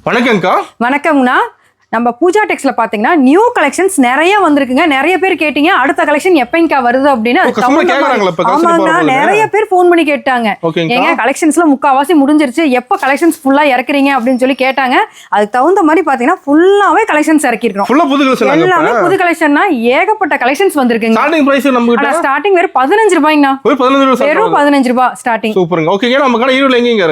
வணக்கம்க்கா. வணக்கம்ண்ணா. நம்ம பூஜா டெக்ஸ்ல பாத்தீங்கன்னா நியூ கலெக்ஷன்ஸ் நிறைய வந்திருக்குங்க. நிறைய பேர் கேட்டீங்க அடுத்த கலெக்ஷன் எப்பங்கா வருது அப்படின்னு. ஆமாங்க, நிறைய பேர் போன் பண்ணி கேட்டாங்க. ஏங்க கலெக்ஷன்ஸ்ல முக்காவாசி முடிஞ்சிருச்சு, எப்ப கலெக்ஷன்ஸ் ஃபுல்லா இறக்குறீங்க அப்படின்னு சொல்லி கேட்டாங்க. அதுக்கு தகுந்த மாதிரி பாத்தீங்கன்னா ஃபுல்லாவே கலெக்ஷன்ஸ் இறக்கிருக்கோம். எல்லாமே புது கலெக்ஷன்னா ஏகப்பட்ட கலெக்ஷன்ஸ் வந்திருக்குங்க. ஸ்டார்டிங் வெறும் 15 ரூபாய்ங்கண்ணா. வெறும் 15 ரூபாய் ஸ்டார்டிங்.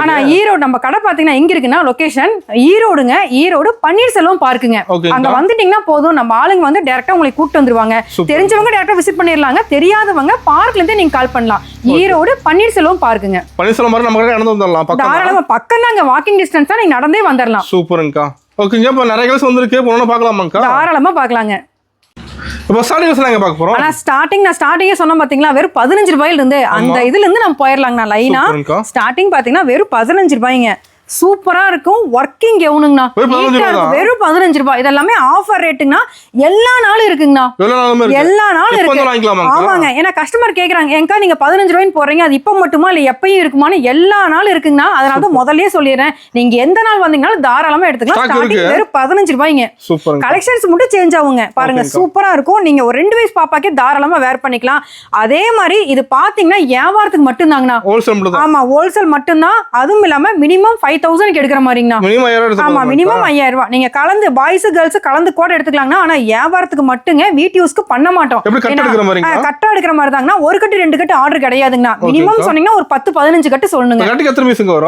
ஆனா ஈரோடு நம்ம கடை பாத்தீங்கன்னா எங்க இருக்குன்னா லொகேஷன் ஈரோடுங்க. ஈரோடு பன்னீர்செல்வம் பார்க். அங்க வந்துட்டீங்கன்னா போதும், நம்ம ஆளுங்க வந்து டைரக்டா உங்களை கூட்டிட்டு வந்துருவாங்க. தெரிஞ்சவங்க டைரக்டா விசிட் பண்ணிரலாங்க, தெரியாதவங்க பார்க்ல இருந்து நீங்க கால் பண்ணலாம். ஈரோடு பன்னீர்செல்வம் பார்க்குங்க. பன்னீர்செல்வம் மாதிரி நம்ம நடந்து வந்துடலாம். தாராளமா பக்கம் தாங்க, வாக்கிங் டிஸ்டன்ஸ் தான், நீங்க நடந்தே வந்துடலாம். சூப்பர்ங்கா. ஓகேங்க, இப்போ நிறைய கிளாஸ் வந்திருக்கு, போனா பார்க்கலாமாங்கா? தாராளமா பார்க்கலாங்க. இப்போ ஸ்டார்டிங் நாங்க பார்க்க போறோம். ஆனா நான் ஸ்டார்டிங்கே சொன்ன பாத்தீங்களா, வெறும் 15 ரூபாயில இருந்து அந்த இதுல இருந்து நம்ம போயிடலாங்கண்ணா. லைனா ஸ்டார்டிங் பாத்தீங்கன்னா வெறும் 15 ரூபாய்ங்க. சூப்பரா இருக்கும். ஒர்க்கிங் கவுனுங்கண்ணா. வெறும் 15 ரூபாய். இதெல்லாமே ஆஃபர் ரேட்டுங்கண்ணா. எல்லா நாளும் இருக்குங்கண்ணா. எல்லா நாளும் இருக்கு. ஆமாங்க, ஏன்னா கஸ்டமர் கேக்குறாங்க, ஏங்கா நீங்க 15 ரூபாய்னு போறீங்க, அது இப்ப மட்டுமா இல்ல எப்பயும் இருக்குமான்னு. எல்லா நாளும் இருக்குங்கண்ணா. அதனால தான் முதல்லயே சொல்லிடுறேன், நீங்க எந்த நாள் வந்தீங்கனாலும் தாராளமா எடுத்துக்கலாம். ஸ்டார்டிங் வெறும் 15 ரூபாய்ங்க. கலெக்ஷன்ஸ் மட்டும் சேஞ்ச் ஆகுங்க. பாருங்க, சூப்பரா இருக்கும். நீங்க ஒரு 2 வயசு பாப்பாக்கே தாராளமா வேர் பண்ணிக்கலாம். அதே மாதிரி இது பாத்தீங்கன்னா வியாபாரத்துக்கு மட்டும் தாங்கண்ணா. ஆமா, ஹோல்சேல் மட்டும் தான். அதுவும் இல்லாம மினிமம் 5000 எடுக்கிற மாதிரிங்கண்ணா. ஆமா, மினிமம் 5000 ரூபாய். நீங்க கலந்து பாய்ஸ் கேர்ள்ஸ் கலந்து கூட எடுத்துக்கலாங்கண்ணா. ஆனா வியாபாரத்துக்கு மட்டுங்க, வீட் யூஸ்க்கு பண்ண மாட்டோம். கட்டா எடுக்கிற மாதிரி தாங்கண்ணா. ஒரு கட்டு 2 கட்டு ஆர்டர் கிடையாதுங்கண்ணா. மினிமம் சொன்னீங்கன்னா ஒரு 10-15 கட்டு சொல்லணுங்க.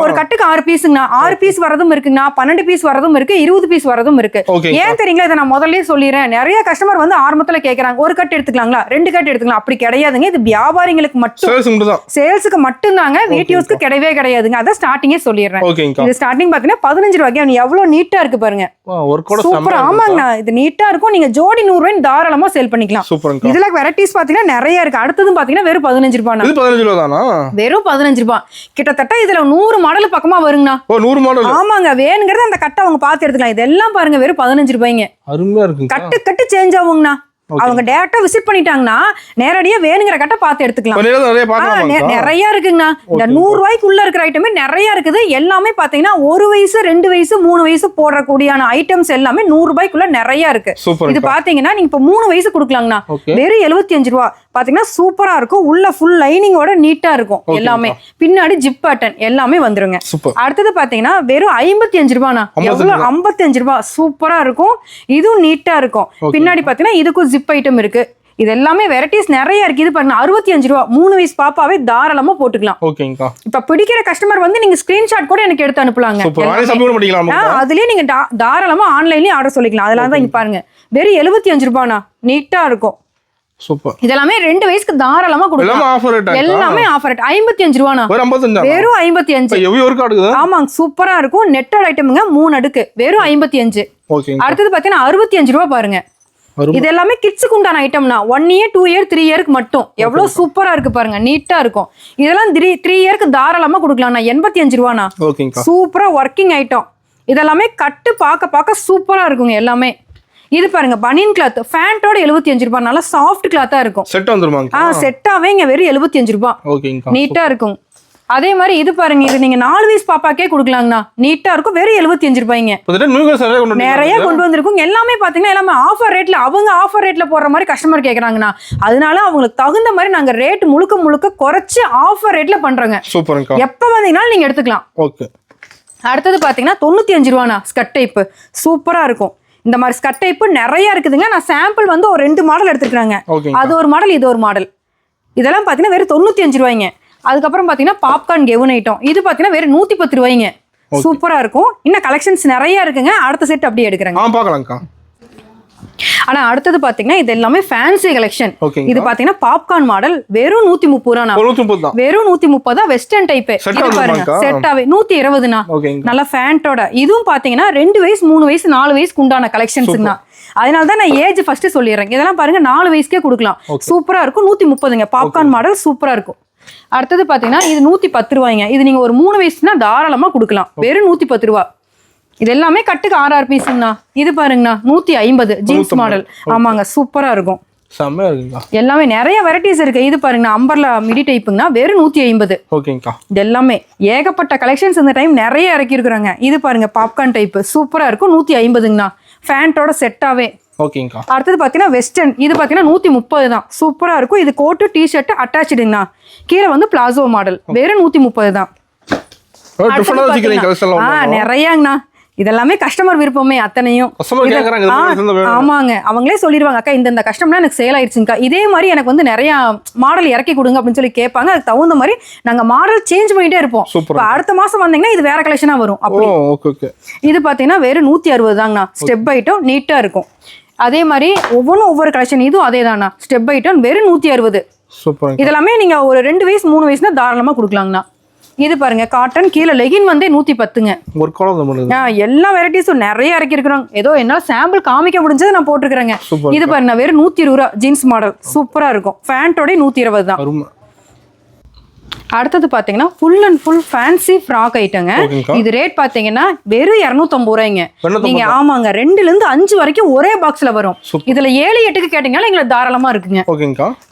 ஒரு கட்டுக்கு 6 பீஸுங்கண்ணா. 6 பீஸ் வரதும் இருக்குங்கண்ணா, 12 பீஸ் வரதும் இருக்கு, 20 பீஸ் வரதும் இருக்கு. ஏன் தெரியுங்களா, இதை நான் முதல்ல சொல்லிடுறேன். நிறைய கஸ்டமர் வந்து ஆரம்பத்துல கேக்குறாங்க, ஒரு கட்டு எடுத்துக்கலாங்களா, 2 கட்டு எடுத்துக்கலாம். அப்படி கிடையாதுங்க. இது வியாபாரிகளுக்கு மட்டும், சேல்ஸுக்கு மட்டும் தாங்க. வீட் யூஸ்க்கு கிடையவே கிடையாதுங்க. அதை ஸ்டார்டிங்கே சொல்லிடுறேன். இது ஸ்டார்டிங் பாத்தீங்கன்னா 15 ரூபாய்க்கு. எவ்வளவு நீட்டா இருக்கு பாருங்க. சூப்பர். ஆமாங்கண்ணா, இது நீட்டா இருக்கும். நீங்க ஜோடி 100 ரூபாய் தாராளமா சேல் பண்ணிக்கலாம். இதுல வெரைட்டிஸ் பாத்தீங்கன்னா நிறைய இருக்கு. அடுத்ததும் பாத்தீங்கன்னா வெறும் 15 ரூபாய். வெறும் 15 ரூபாய். கிட்டத்தட்ட இதுல 100 மாடல் பக்கமா வருங்கண்ணா. 100 மாடல். ஆமாங்க, வேணுங்கிறத அந்த கட்டை அவங்க பார்த்து எடுத்துக்கலாம். இதெல்லாம் பாருங்க வெறும் 15 ரூபாய்ங்க. அருமையா இருக்கு. கட்டு கட்டு சேஞ்ச் ஆகுங்கண்ணா. அவங்க டைரக்டா விசிட் பண்ணிட்டாங்கன்னா நேரடியா வேணுங்கிற கட்ட பார்த்து எடுத்துக்கலாம். நிறைய இருக்குங்கண்ணா. இந்த 100 ரூபாய்க்கு உள்ள இருக்கிற ஐட்டமே நிறைய இருக்குது. எல்லாமே பாத்தீங்கன்னா 1 வயசு 2 வயசு 3 வயசு போடக்கூடியான ஐட்டம்ஸ் எல்லாமே 100 ரூபாய்க்குள்ள நிறைய இருக்கு. இது பாத்தீங்கன்னா நீங்க இப்ப 3 வயசு கொடுக்கலாங்கண்ணா. வெறும் 75 ரூபாய். பாத்தீங்கன்னா சூப்பரா இருக்கும். உள்ள ஃபுல் லைனிங்கோட நீட்டா இருக்கும். எல்லாமே பின்னாடி ஜிப் பேட்டர்ன் எல்லாமே வந்துருங்க. அடுத்தது பாத்தீங்கன்னா வெறும் 55 ரூபாய்னா. எவ்வளவு? 55 ரூபாய். சூப்பரா இருக்கும். இதுவும் நீட்டா இருக்கும். பின்னாடி பாத்தீங்கன்னா இதுக்கும் ஜிப் ஐட்டம் இருக்கு. இது எல்லாமே வெரைட்டிஸ் நிறைய இருக்கு. இது பாருங்க 65 ரூபாய். 3 வயசு பாப்பாவே தாராளமா போட்டுக்கலாம். இப்ப பிடிக்கிற கஸ்டமர் வந்து நீங்க ஸ்கிரீன்ஷாட் கூட எனக்கு எடுத்து அனுப்பலாங்க. அதுலயே நீங்க தாராளமா ஆன்லைன்லயே ஆர்டர் சொல்லிக்கலாம். அதெல்லாம் தான் இங்க பாருங்க வெறும் 75 ரூபாய்னா. நீட்டா இருக்கும். சூப்பர். இதெல்லாமே 2 வயசுக்கு தாராளமா கொடுக்கலாம். எல்லாமே ஆஃபர் ரேட். 55 ரூபாய்னா. வெறும் 55. ஆமாங்க, சூப்பரா இருக்கும். நெட்டட் ஐட்டம்ங்க. 3 அடுக்கு. வெறும் 55. அடுத்தது பாத்தீங்கன்னா 65 ரூபாய் பாருங்க. இது எல்லாமே கிட்ஸுக்கு உண்டான ஐட்டம்னா. 1 இயர் 2 இயர் 3 இயருக்கு மட்டும். எவ்வளவு சூப்பரா இருக்கு பாருங்க. நீட்டா இருக்கும். இதெல்லாம் 3 இயருக்கு தாராளமா கொடுக்கலாம்னா. 85 ரூபாய்னா. சூப்பரா ஒர்க்கிங் ஐட்டம். இதெல்லாமே கட்டு பார்க்க சூப்பரா இருக்குங்க எல்லாமே. இது பாருங்க பனியன் கிளாத் ஃபேண்டோட 75 ரூபாய். நல்லா சாஃப்ட் கிளாத்தா இருக்கும். செட் வந்துருமாங்க. செட்டாவே இங்க வெறும் 75 ரூபாய். நீட்டா இருக்கும். அதே மாதிரி இது பாருங்க, இது நீங்க 4 வயசு பாப்பாக்கே கொடுக்கலாங்கண்ணா. நீட்டா இருக்கும். வெறும் 75 ரூபாய்ங்க. நிறைய கொண்டு வந்திருக்கும். எல்லாமே பாத்தீங்கன்னா எல்லாமே ஆஃபர் ரேட்ல. அவங்க ஆஃபர் ரேட்ல போடுற மாதிரி கஸ்டமர் கேக்குறாங்கண்ணா. அதனால அவங்களுக்கு தகுந்த மாதிரி நாங்க ரேட் முழுக்க குறைச்சு ஆஃபர் ரேட்ல பண்றோங்க. எப்ப வந்தீங்கன்னாலும் நீங்க எடுத்துக்கலாம். அடுத்தது பாத்தீங்கன்னா 95 ரூபாய்னா. ஸ்கட் டைப் சூப்பரா இருக்கும். இந்த மாதிரி ஸ்கட் டைப் நிறைய இருக்குதுங்க. நான் சாம்பிள் வந்து ஒரு 2 மாடல் எடுத்துக்கிறாங்க. அது ஒரு மாடல், இது ஒரு மாடல். இதெல்லாம் பாத்தீங்கன்னா வெறும் 95 ரூபாய்ங்க. அதுக்கப்புறம் பாத்தீங்கன்னா பாப்கார்ன் கெவுன் ஐட்டம். இது பாத்தீங்கன்னா வெறும் 110 ரூபாய்ங்க. சூப்பரா இருக்கும். இன்னும் கலெக்ஷன்ஸ் நிறைய இருக்குங்க. அடுத்த செட் அப்படியே எடுக்கிறாங்க. ஆனா அடுத்தது பாத்தீங்கன்னா இது எல்லாமே ஃபேன்சி கலெக்ஷன். இது பாத்தீங்கன்னா பாப்கார்ன் மாடல். வெறும் 130 ரூபாய். வெறும் 130 தான். Western type. இது பாருங்க செட்டாவே 120னா. நல்ல ஃபேண்டோட. இதுவும் பாத்தீங்கன்னா 2 வயசு 3 வயசு 4 வயசுக்கு உண்டான கலெக்ஷன்ஸ்னா. அதனாலதான் நான் ஏஜ் ஃபர்ஸ்ட் சொல்லிடுறேன். இதெல்லாம் பாருங்க 4 வயசுக்கே கொடுக்கலாம். சூப்பரா இருக்கும். 130ங்க. பாப்கார்ன் மாடல் சூப்பரா இருக்கும். அடுத்தது பாத்தீங்கன்னா இது 110 ரூபாய்ங்க. இது நீங்க ஒரு 3 வயசுனா தாராளமா கொடுக்கலாம். வெறும் 110 ரூபாய். இது எல்லாமே கட்டுக்கு 6 பீஸுங்கண்ணா. இது பாருங்கண்ணா 150 ஜீன்ஸ் மாடல். ஆமாங்க, சூப்பரா இருக்கும். செம்மையா இருக்குங்கா. எல்லாமே நிறைய வெரைட்டிஸ் இருக்கு. இது பாருங்க அம்பர்லா மிடி டைப்புங்கண்ணா வெறும் 150. ஓகேங்கா. இது எல்லாமே ஏகப்பட்ட கலெக்ஷன்ஸ் இந்த டைம் நிறைய இறக்கி இருக்கிறாங்க. இது பாருங்க பாப்கார்ன் டைப் சூப்பரா இருக்கும் 150ங்கண்ணா ஃபேண்டோட செட்டாவே. ஓகேங்கா. அடுத்தது பாத்தீங்கன்னா வெஸ்டர்ன். இது பாத்தீங்கன்னா 130 தான். சூப்பரா இருக்கும். இது கோட்டு டிஷர்ட் அட்டாச்சுடுங்கண்ணா. கீழே வந்து பிளாசோ மாடல் வெறும் 130 தான். நிறையாங்கண்ணா. இதெல்லாமே கஸ்டமர் விருப்பமே அத்தனையும். ஆமாங்க அவங்களே சொல்லிடுவாங்க அக்கா இந்த கஸ்டமர்லாம் எனக்கு சேல் ஆயிடுச்சுங்கக்கா, இதே மாதிரி எனக்கு வந்து நிறைய மாடல் இறக்கி கொடுங்க அப்படின்னு சொல்லி கேட்பாங்க. அதுக்கு தகுந்த மாதிரி நாங்க மாடல் சேஞ்ச் பண்ணிட்டே இருப்போம். இப்போ அடுத்த மாசம் வந்தீங்கன்னா இது வேற கலெக்ஷனா வரும். அப்படி இது பாத்தீங்கன்னா வெறும் 160 தாங்கண்ணா. ஸ்டெப் ஐட்டம் நீட்டா இருக்கும். அதே மாதிரி ஒவ்வொன்றும் ஒவ்வொரு கலெக்ஷன். இதுவும் அதே தானா ஸ்டெப் ஐட்டம் வெறும் 160. இதெல்லாமே நீங்க ஒரு 2 வயசு 3 வயசுனா தாராளமா கொடுக்கலாங்கண்ணா. இது பாருங்க காட்டன் கீழே லெகின் வந்து 110ங்க. எல்லா வெரைட்டிஸும் நிறைய இறக்கி இருக்கிறோம். ஏதோ என்னால சாம்பிள் காமிக்க முடிஞ்சது நான் போட்டுருக்கேங்க. இது பாருங்க வெறும் 120 ஜீன்ஸ் மாடல் சூப்பரா இருக்கும். ஃபேண்டோட 120 தான். அடுத்தது பாத்தீங்கன்னா full and full fancy frock ஐட்டங்க. இது ரேட் பாத்தீங்கன்னா வெறும் 250 ரூபாய்ங்க. நீங்க ஆமாங்க 2ல இருந்து 5 வரைக்கும் ஒரே பாக்ஸ்ல வரும். இதுல 7 8க்கு கேட்டீங்கன்னா எங்களுக்கு தாராளமா இருக்குங்க.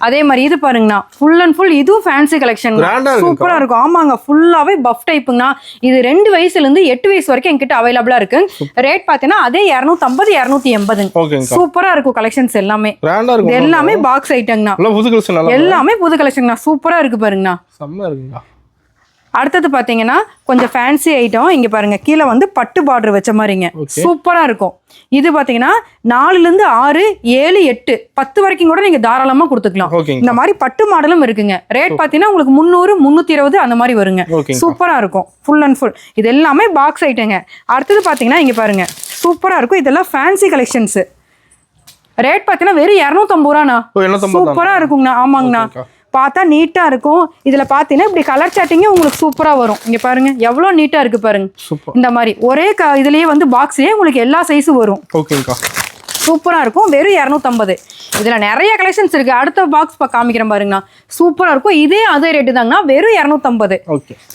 அதே மாதிரி இது பாருங்கண்ணா ஃபுல் அண்ட் ஃபுல் இதுவும் ஃபேன்சி கலெக்ஷன் சூப்பரா இருக்கும். ஆமாங்க ஃபுல்லாவே பஃப் டைப்புங்கண்ணா. இது 2 வயசுல இருந்து 8 வயசு வரைக்கும் என்கிட்ட அவைலபிளா இருக்கு. ரேட் பாத்தீங்கன்னா அதே 250 280. சூப்பரா இருக்கும் கலெக்ஷன்ஸ் எல்லாமே. எல்லாமே பாக்ஸ் ஐட்டங்கண்ணா. எல்லாமே புது கலெக்ஷன்ண்ணா. சூப்பரா இருக்கு பாருங்கண்ணா. அடுத்தது பாத்தீங்கன்னா கொஞ்சம் ஃபேன்சி ஐட்டம். இங்க பாருங்க கீழே வந்து பட்டு பார்டர் வச்ச மாதிரிங்க சூப்பரா இருக்கும். இது பாத்தீங்கன்னா 4ல இருந்து 6 7 8 10 வரைக்கும் கூட நீங்க தாராளமா கொடுத்துக்கலாம். இந்த மாதிரி பட்டு மாடலும் இருக்குங்க. ரேட் பாத்தீங்கன்னா உங்களுக்கு 300 320 அந்த மாதிரி வருங்க. சூப்பரா இருக்கும் ஃபுல் அண்ட் ஃபுல். இது எல்லாமே பாக்ஸ் ஐட்டங்க. அடுத்தது பாத்தீங்கன்னா இங்க பாருங்க சூப்பரா இருக்கும். இதெல்லாம் ஃபேன்சி கலெக்ஷன்ஸ். ரேட் பாத்தீங்கன்னா வெறும் 250 ரூபாண்ணா. சூப்பரா இருக்குங்கண்ணா. ஆமாங்கண்ணா பார்த்தா நீட்டா இருக்கும். இதுல பாத்தீங்கன்னா இப்படி கலர் சாட்டிங்கே உங்களுக்கு சூப்பரா வரும். இங்க பாருங்க எவ்வளவு நீட்டா இருக்கு பாருங்க. இந்த மாதிரி ஒரே இதுலயே வந்து பாக்ஸ்லயே உங்களுக்கு எல்லா சைஸும் வரும். சூப்பரா இருக்கும். வெறும் 250. இதுல நிறைய கலெக்ஷன்ஸ் இருக்கு. அடுத்த பாக்ஸ் காமிக்கிறேன் பாருங்கண்ணா. சூப்பரா இருக்கும். அதே ரேட்டு தாங்கண்ணா வெறும் 250.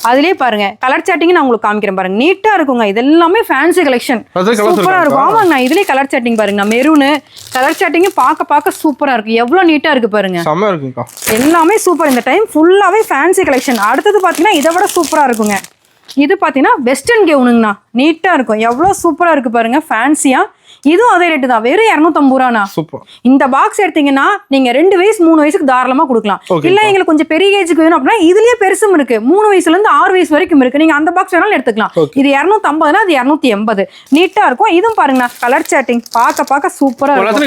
அதுலயே பாருங்க கலர் சாட்டிங் நான் உங்களுக்கு காமிக்கிறேன் பாருங்க. நீட்டா இருக்குங்க. இது எல்லாமே ஃபேன்சி கலெக்ஷன் சூப்பரா இருக்கும். ஆமாங்கண்ணா இதுலயே கலர் சாட்டிங் பாருங்கண்ணா. மெரூனு கலர் சாட்டிங் பார்க்க சூப்பரா இருக்கு. எவ்வளவு நீட்டா இருக்கு பாருங்க. எல்லாமே சூப்பர். இந்த டைம் ஃபுல்லாவே ஃபேன்சி கலெக்ஷன். அடுத்தது பாத்தீங்கன்னா இதை விட சூப்பரா இருக்குங்க. இது பாத்தீங்கன்னா வெஸ்டர்ன் கவுனுங்கண்ணா. நீட்டா இருக்கும். எவ்வளவு சூப்பரா இருக்கு பாருங்க ஃபேன்சியா. இதுவும் அதே ரேட்டு தான் வெறும் 250 ரூபாண்ணா. இந்த பாக்ஸ் எடுத்தீங்கன்னா நீங்க 2 வயசு 3 வயசுக்கு தாராளமா கொடுக்கலாம். இல்ல எங்களுக்கு கொஞ்சம் பெரிய ஏஜுக்கு வேணும் அப்படின்னா இதுலயே பெருசும் இருக்கு. 3 வயசுல இருந்து 6 வயசு வரைக்கும் இருக்கு. நீங்க அந்த பாக்ஸ் வேணாலும் எடுத்துக்கலாம். இது 250னா அது 280. நீட்டா இருக்கும். இதுவும் பாருங்கண்ணா கலர் சாட்டிங் பார்க்க சூப்பரா இருக்கும்.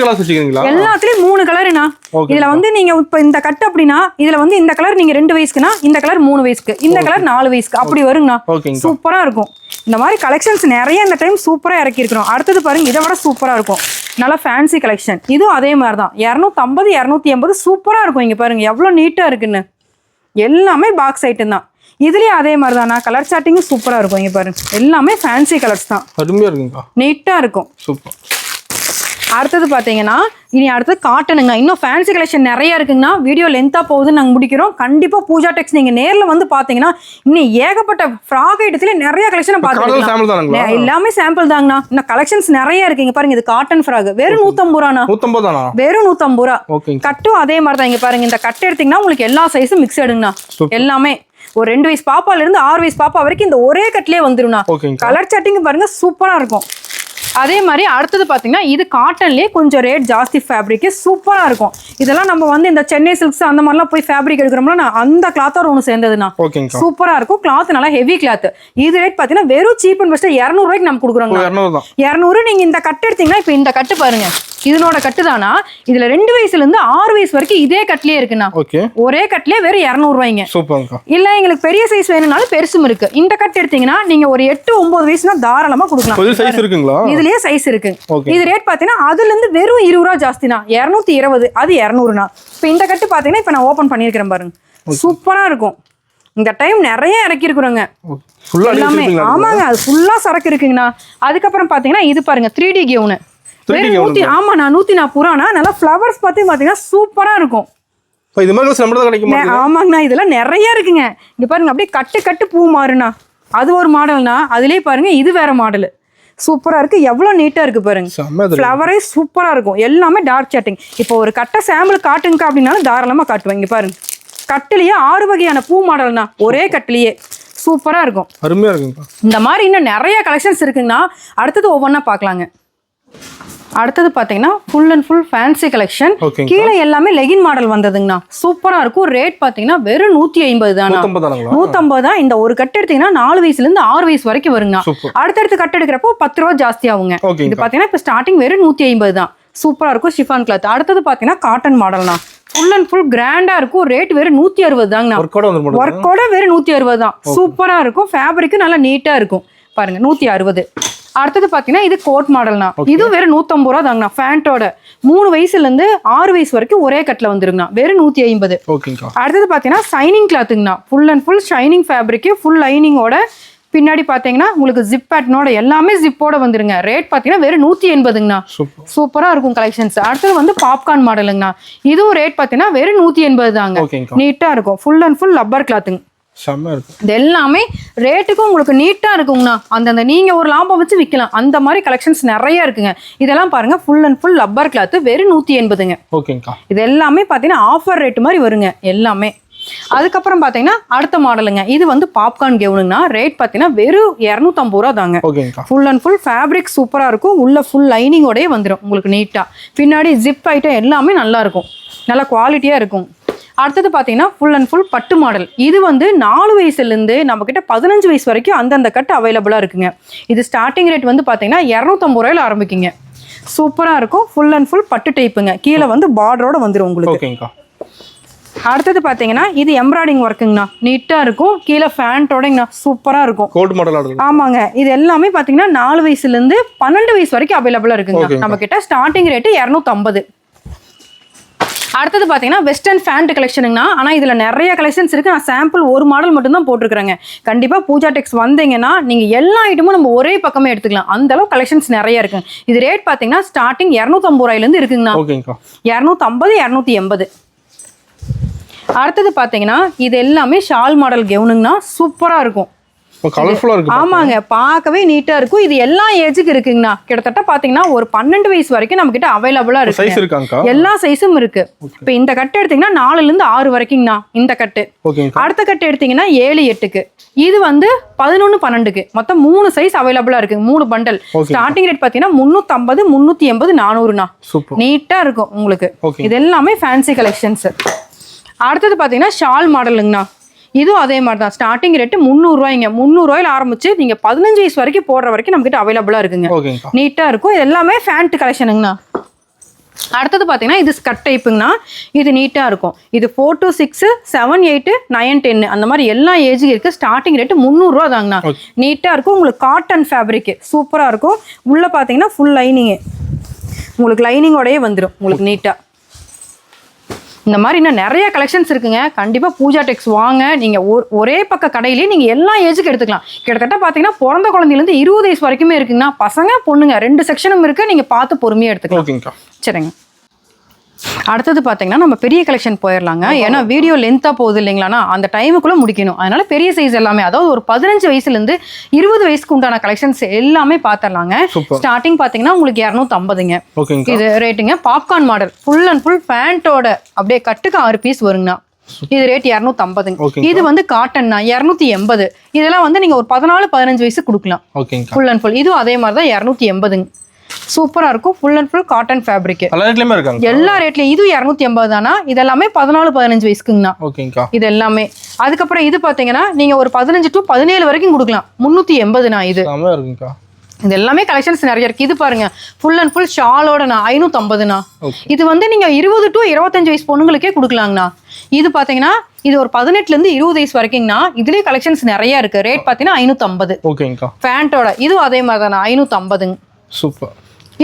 எல்லாத்துலயும் 3 கலருண்ணா. இதுல வந்து நீங்க இப்ப இந்த கட்டு அப்படின்னா இதுல வந்து இந்த கலர் நீங்க 2 வயசுக்குன்னா இந்த கலர் 3 வயசுக்கு இந்த கலர் 4 வயசுக்கு அப்படி வருங்கண்ணா. சூப்பரா இருக்கும். இந்த மாதிரி கலெக்ஷன்ஸ் நிறைய இந்த டைம் சூப்பரா இறக்கி இருக்கிறோம். அடுத்தது பாருங்க இதை விட சூப்பரா இருக்கும். நல்லா ஃபேன்சி கலெக்ஷன். இதுவும் அதே மாதிரி தான் 250 280 சூப்பரா இருக்கும். இங்க பாருங்க எவ்வளவு நீட்டா இருக்குன்னு. எல்லாமே பாக்ஸ் ஐட்டம் தான். இதுலயே அதே மாதிரி தானா கலர் சாட்டிங்கும் சூப்பரா இருக்கும். இங்க பாருங்க எல்லாமே ஃபேன்சி கலர்ஸ் தான். நீட்டா இருக்கும். சூப்பர். அடுத்தது பாத்தீங்கன்னா இனி அடுத்தது காட்டனுங்க. இன்னும் ஃபேன்சி கலெக்ஷன் நிறைய இருக்குங்கன்னா வீடியோ லென்த்தா போகுதுன்னு நாங்கள் முடிக்கிறோம். கண்டிப்பா பூஜா டெக்ஸ் நீங்க நேர்ல வந்து பாத்தீங்கன்னா இன்னும் ஏகப்பட்ட ஃப்ராக் ஐட்டத்துல நிறைய கலெக்ஷன் பாத்துக்கலாம். எல்லாமே சாம்பிள் தாங்கண்ணா. இன்னும் கலெக்ஷன்ஸ் நிறைய இருக்குங்க. பாருங்க இது காட்டன் ஃப்ராக் வெறும் 150 ரூபாண்ணா. வெறும் 150 ரூபா. கட்டும் அதே மாதிரி தான். இங்க பாருங்க இந்த கட்டு எடுத்தீங்கன்னா உங்களுக்கு எல்லா சைஸும் மிக்ஸ் எடுங்கண்ணா. எல்லாமே ஒரு 2 வயசு பாப்பால இருந்து 6 வயசு பாப்பா வரைக்கும் இந்த ஒரே கட்லயே வந்துரும்ண்ணா. கலர் சாட்டிங் பாருங்க சூப்பரா இருக்கும். அதே மாதிரி அடுத்தது பாத்தீங்கன்னா இது காட்டன்லயே கொஞ்சம் ரேட் ஜாஸ்தி ஃபேப்ரிக் சூப்பரா இருக்கும். இதெல்லாம் நம்ம வந்து இந்த சென்னை சில்க்ஸ் அந்த மாதிரிலாம் போய் ஃபேப்ரிக் எடுக்கிறோம்னா அந்த கிளாத்தோட ஒன்று சேர்ந்ததுன்னா சூப்பரா இருக்கும். கிளாத் நல்லா ஹெவி கிளாத். இது ரேட் பாத்தீங்கன்னா வெறும் சீப் அண்ட் பெஸ்ட் 200 ரூபாய்க்கு நம்ம கொடுக்குறோங்க. 200. நீங்க இந்த கட்டு எடுத்தீங்கன்னா இப்ப இந்த கட்டு பாருங்க இதனோட கட்டு தானா. இதுல 2 வயசுல இருந்து 6 வயசு வரைக்கும் இதே கட்லயே இருக்குண்ணா. ஒரே கட்லயே வெறும் 200 ரூபாய்ங்க. இல்ல எங்களுக்கு பெரிய சைஸ் வேணும்னாலும் பெருசும் இருக்கு. இந்த கட்டு எடுத்தீங்கன்னா நீங்க ஒரு 8 9 வயசுனா தாராளமா கொடுக்கலாம். இதுலயே சைஸ் இருக்கு. இது ரேட் பாத்தீங்கன்னா அதுல இருந்து வெறும் 20 ரூபாய் ஜாஸ்தினா 220. அது 200னா. இப்ப இந்த கட்டு பாத்தீங்கன்னா இப்ப நான் ஓபன் பண்ணிருக்கிறேன் பாருங்க. சூப்பரா இருக்கும். இந்த டைம் நிறைய இறக்கி இருக்கிறோங்க. எல்லாமே ஆமாங்க அது ஃபுல்லா சரக்கு இருக்குங்கண்ணா. அதுக்கப்புறம் பாத்தீங்கன்னா இது பாருங்க 3D கவுனு. ஆமாண்ணா 140 ரூபாண்ணா. நல்லா ஃபிளவர்ஸ் பாத்தீங்கன்னா சூப்பரா இருக்கும். ஆமாங்கண்ணா இதெல்லாம் நிறைய இருக்குங்க. இங்க பாருங்க அப்படியே கட்டு பூ மாறுண்ணா. அது ஒரு மாடல்னா அதுலயே பாருங்க இது வேற மாடல். சூப்பரா இருக்கு, எவ்வளவு நீட்டா இருக்கு பாருங்க. ஃப்ளவரே சூப்பரா இருக்கும், எல்லாமே டார்க் சாட்டிங். இப்போ ஒரு கட்டை சாம்பிள் காட்டுங்க அப்படின்னாலும் தாராளமா காட்டுவேன். இங்க பாருங்க, கட்டிலேயே 6 வகையான பூ மாடல்னா ஒரே கட்டிலேயே சூப்பரா இருக்கும், அருமையா இருக்குங்க. இந்த மாதிரி இன்னும் நிறைய கலெக்ஷன்ஸ் இருக்குங்கன்னா அடுத்தது ஒவ்வொன்றா பார்க்கலாங்க. அடுத்தது பார்த்தீங்கன்னா full and full fancy collection. கீழே எல்லாமே லெகின் மாடல் வந்ததுங்கண்ணா, சூப்பரா இருக்கும். ரேட் பார்த்தீங்கன்னா வெறும் 150 தானா, 150 தான். இந்த ஒரு கட்டு எடுத்தீங்கன்னா 4 வயசுல இருந்து 6 வயசு வரைக்கும் வருங்கண்ணா. அடுத்தடுத்து கட்டு எடுக்கிறப்போ 10 ரூபா ஜாஸ்தி ஆகுங்க. இது பார்த்தீங்கன்னா இப்போ ஸ்டார்டிங் வெறும் 150 தான், சூப்பரா இருக்கும். Chiffon cloth. அடுத்தது பார்த்தீங்கன்னா காட்டன் மாடல்னா ஃபுல் அண்ட் ஃபுல் கிராண்டா இருக்கும். ரேட் வெறும் 160 தாங்கண்ணா, ஒர்க்கோட வெறும் 160 தான். சூப்பரா இருக்கும், ஃபேப்ரிக் நல்லா நீட்டா இருக்கும் பாருங்க, 160. அடுத்தது பாத்தீங்கன்னா இது கோட் மாடல்னா, இது வெறும் 150 ரூபா தாங்கண்ணா. ஃபேண்டோட 3 வயசுல இருந்து 6 வயசு வரைக்கும் ஒரே கட்டில வந்துருங்கண்ணா, வெறும் 150. அடுத்தது பாத்தீங்கன்னா ஷைனிங் கிளாத்துங்கண்ணா, full and full shining fabric, full லைனிங்கோட. பின்னாடி பாத்தீங்கன்னா உங்களுக்கு ஜிப் பேட்டனோட எல்லாமே ஜிப்போட வந்துருங்க. ரேட் பாத்தீங்கன்னா வெறும் 180ங்கண்ணா, சூப்பரா இருக்கும் கலெக்ஷன்ஸ். அடுத்தது வந்து பாப்கார்ன் மாடலுங்கண்ணா, இதுவும் ரேட் பாத்தீங்கன்னா வெறும் 180 தாங்க. நீட்டா இருக்கும், ஃபுல் அண்ட் ஃபுல் லப்பர் கிளாத்துங்க. இது எல்லாமே ரேட்டுக்கும் உங்களுக்கு நீட்டா இருக்குங்கண்ணா. அந்தந்த நீங்க ஒரு லாபம் வச்சு விற்கலாம், அந்த மாதிரி கலெக்ஷன்ஸ் நிறைய இருக்குங்க. இதெல்லாம் பாருங்க, full and full rubber cloth, வெறும் 180ங்க. இது எல்லாமே பாத்தீங்கன்னா ஆஃபர் ரேட் மாதிரி வருங்க எல்லாமே. அதுக்கப்புறம் பாத்தீங்கன்னா அடுத்த மாடலுங்க, இது வந்து பாப்கார்ன் கவுனுங்கண்ணா. ரேட் பாத்தீங்கன்னா வெறும் 250 ரூபா தாங்க. ஃபுல் அண்ட் ஃபுல் ஃபேப்ரிக் சூப்பரா இருக்கும், உள்ள ஃபுல் லைனிங்கோடய வந்துடும் உங்களுக்கு நீட்டா. பின்னாடி ஜிப் ஐட்டம் எல்லாமே நல்லா இருக்கும், நல்லா குவாலிட்டியா இருக்கும். அடுத்தது பார்த்தீங்கன்னா ஃபுல் அண்ட் ஃபுல் பட்டு மாடல். இது வந்து 4 வயசுலேருந்து நம்மக்கிட்ட 15 வயசு வரைக்கும் அந்தந்த கட்டு அவைலபிளாக இருக்குங்க. இது ஸ்டார்டிங் ரேட் வந்து பார்த்தீங்கன்னா 250 ரூபாயில் ஆரம்பிக்குங்க. சூப்பராக இருக்கும், ஃபுல் அண்ட் ஃபுல் பட்டு டைப்புங்க. கீழே வந்து பார்டரோட வந்துடும் உங்களுக்கு. அடுத்தது பார்த்தீங்கன்னா இது எம்ப்ராய்டிங் ஒர்க்குங்கண்ணா, நீட்டாக இருக்கும். கீழே ஃபேண்டோடங்கண்ணா, சூப்பராக இருக்கும். Code model. ஆமாங்க, இது எல்லாமே பார்த்தீங்கன்னா 4 வயசுலேருந்து 12 வயசு வரைக்கும் அவைலபிளாக இருக்குங்க. நம்மக்கிட்ட ஸ்டார்டிங் ரேட்டு 250. அடுத்தது பார்த்தீங்கன்னா வெஸ்டர்ன் ஃபேண்ட் கலெக்ஷனுங்கண்ணா. ஆனால் இதில் நிறைய கலெக்ஷன்ஸ் இருக்குது. நான் சாம்பிள் ஒரு மாடல் மட்டும் தான் போட்டிருக்கிறேங்க. கண்டிப்பாக பூஜா டெக்ஸ் வந்தீங்கன்னா நீங்கள் எல்லா ஐட்டமும் நம்ம ஒரே பக்கமே எடுத்துக்கலாம், அந்த அளவு கலெக்ஷன்ஸ் நிறைய இருக்குங்க. இது ரேட் பார்த்தீங்கன்னா ஸ்டார்டிங் 250 ரூபாயிலேருந்து இருக்குங்கண்ணா, 250, 280. அடுத்தது பார்த்தீங்கன்னா இது எல்லாமே ஷால் மாடல் கவுனுங்கண்ணா, சூப்பராக இருக்கும். ஆமாங்க, பார்க்கவே நீட்டா இருக்கும். இது எல்லா ஏஜுக்கு இருக்குங்கண்ணா. கிட்டத்தட்ட பாத்தீங்கன்னா ஒரு 12 வயசு வரைக்கும் நம்ம கிட்ட அவைலபிளா இருக்கு, எல்லா சைஸும் இருக்கு. இப்ப இந்த கட்டு எடுத்தீங்கன்னா 4ல இருந்து 6 வரைக்கும்ண்ணா இந்த கட்டு. அடுத்த கட்டு எடுத்தீங்கன்னா 7, 8க்கு. இது வந்து 11, 12க்கு. மொத்தம் 3 சைஸ் அவைலபிளா இருக்கு, 3 பண்டல். ஸ்டார்டிங் ரேட் பாத்தீங்கன்னா 350, 380, 400ண்ணா. நீட்டா இருக்கும் உங்களுக்கு. இது எல்லாமே ஃபேன்சி கலெக்ஷன்ஸ். அடுத்தது பாத்தீங்கன்னா ஷால் மாடலுங்கண்ணா. இதுவும் அதே மாதிரி தான், ஸ்டார்டிங் ரேட்டு 300 ரூபாய்ங்க. 300 ரூபாயில ஆரம்பிச்சு நீங்க 15 வயசு வரைக்கும் போடுற வரைக்கும் நம்ம கிட்ட அவைலபிளா இருக்குங்க. நீட்டா இருக்கும், இது எல்லாமே ஃபேண்ட் கலெக்ஷனுங்கண்ணா. அடுத்தது பார்த்தீங்கன்னா இது ஸ்கர்ட் டைப்புங்கண்ணா. இது நீட்டாக இருக்கும். இது 4 to 6, 7, 8, 9, 10 அந்த மாதிரி எல்லா ஏஜுக்கு இருக்குது. ஸ்டார்டிங் ரேட்டு 300 ரூபா தாங்கண்ணா. நீட்டாக இருக்கும், உங்களுக்கு காட்டன் ஃபேப்ரிக்கு சூப்பராக இருக்கும். உள்ளே பார்த்தீங்கன்னா ஃபுல் லைனிங்கு, உங்களுக்கு லைனிங்கோடையே வந்துடும் உங்களுக்கு நீட்டாக. இந்த மாதிரி இன்னும் நிறைய கலெக்ஷன்ஸ் இருக்குங்க. கண்டிப்பாக பூஜா டெக்ஸ் வாங்க. நீங்கள் ஒரே பக்க கடையிலேயே நீங்கள் எல்லா ஏஜுக்கு எடுத்துக்கலாம். கிட்டத்தட்ட பார்த்தீங்கன்னா பிறந்த குழந்தையிலேருந்து 20 வயசு வரைக்குமே இருக்குங்கண்ணா. பசங்க பொண்ணுங்க 2 செக்ஷனும் இருக்குது, நீங்கள் பார்த்து பொறுமையாக எடுத்துக்கலாம். சரிங்க. அடுத்தது பார்த்தீங்கன்னா நம்ம பெரிய கலெக்ஷன் போயிடலாங்க. ஏன்னா வீடியோ லென்த்தாக போகுது இல்லைங்களாண்ணா, அந்த டைமுக்குள்ளே முடிக்கணும். அதனால பெரிய சைஸ் எல்லாமே, அதாவது ஒரு 15 வயசுலேருந்து 20 வயசுக்கு உண்டான கலெக்ஷன்ஸ் எல்லாமே பார்த்துடலாங்க. ஸ்டார்டிங் பார்த்தீங்கன்னா உங்களுக்கு 250ங்க இது ரேட்டுங்க. Popcorn model full and full பேண்டோட அப்படியே கட்டுக்கு 6 பீஸ் வருங்கண்ணா. இது ரேட் 250. இது வந்து காட்டன்னா 280. இதெல்லாம் வந்து நீங்கள் ஒரு 14, 15 வயசு கொடுக்கலாம் ஃபுல் அண்ட் ஃபுல். இதுவும் அதே மாதிரி தான் 280ங்க. சூப்பரா இருக்கும், full and full cotton fabric. எல்லா ரேட்லயும் இது 280 தானா. இதெல்லாமே 14, 15 வயசுக்குங்கண்ணா இது எல்லாமே. அதுக்கப்புறம் இது பாத்தீங்கன்னா நீங்க ஒரு 15 to 17 வரைக்கும் கொடுக்கலாம், 380ண்ணா. இது இது எல்லாமே கலெக்ஷன்ஸ் நிறைய இருக்கு. இது பாருங்க ஃபுல் அண்ட் ஃபுல் ஷாலோடண்ணா 550ண்ணா. இது வந்து நீங்க 20 to 25 வயசு பொண்ணுங்களுக்கே கொடுக்கலாங்கண்ணா. இது பாத்தீங்கன்னா இது ஒரு 18ல இருந்து 20 வயசு வரைக்கும்ண்ணா. இதுலயே கலெக்ஷன்ஸ் நிறைய இருக்கு. ரேட் பாத்தீங்கன்னா 550 பேண்டோட. இதுவும் அதே மாதிரி தானா 550. சூப்பர்.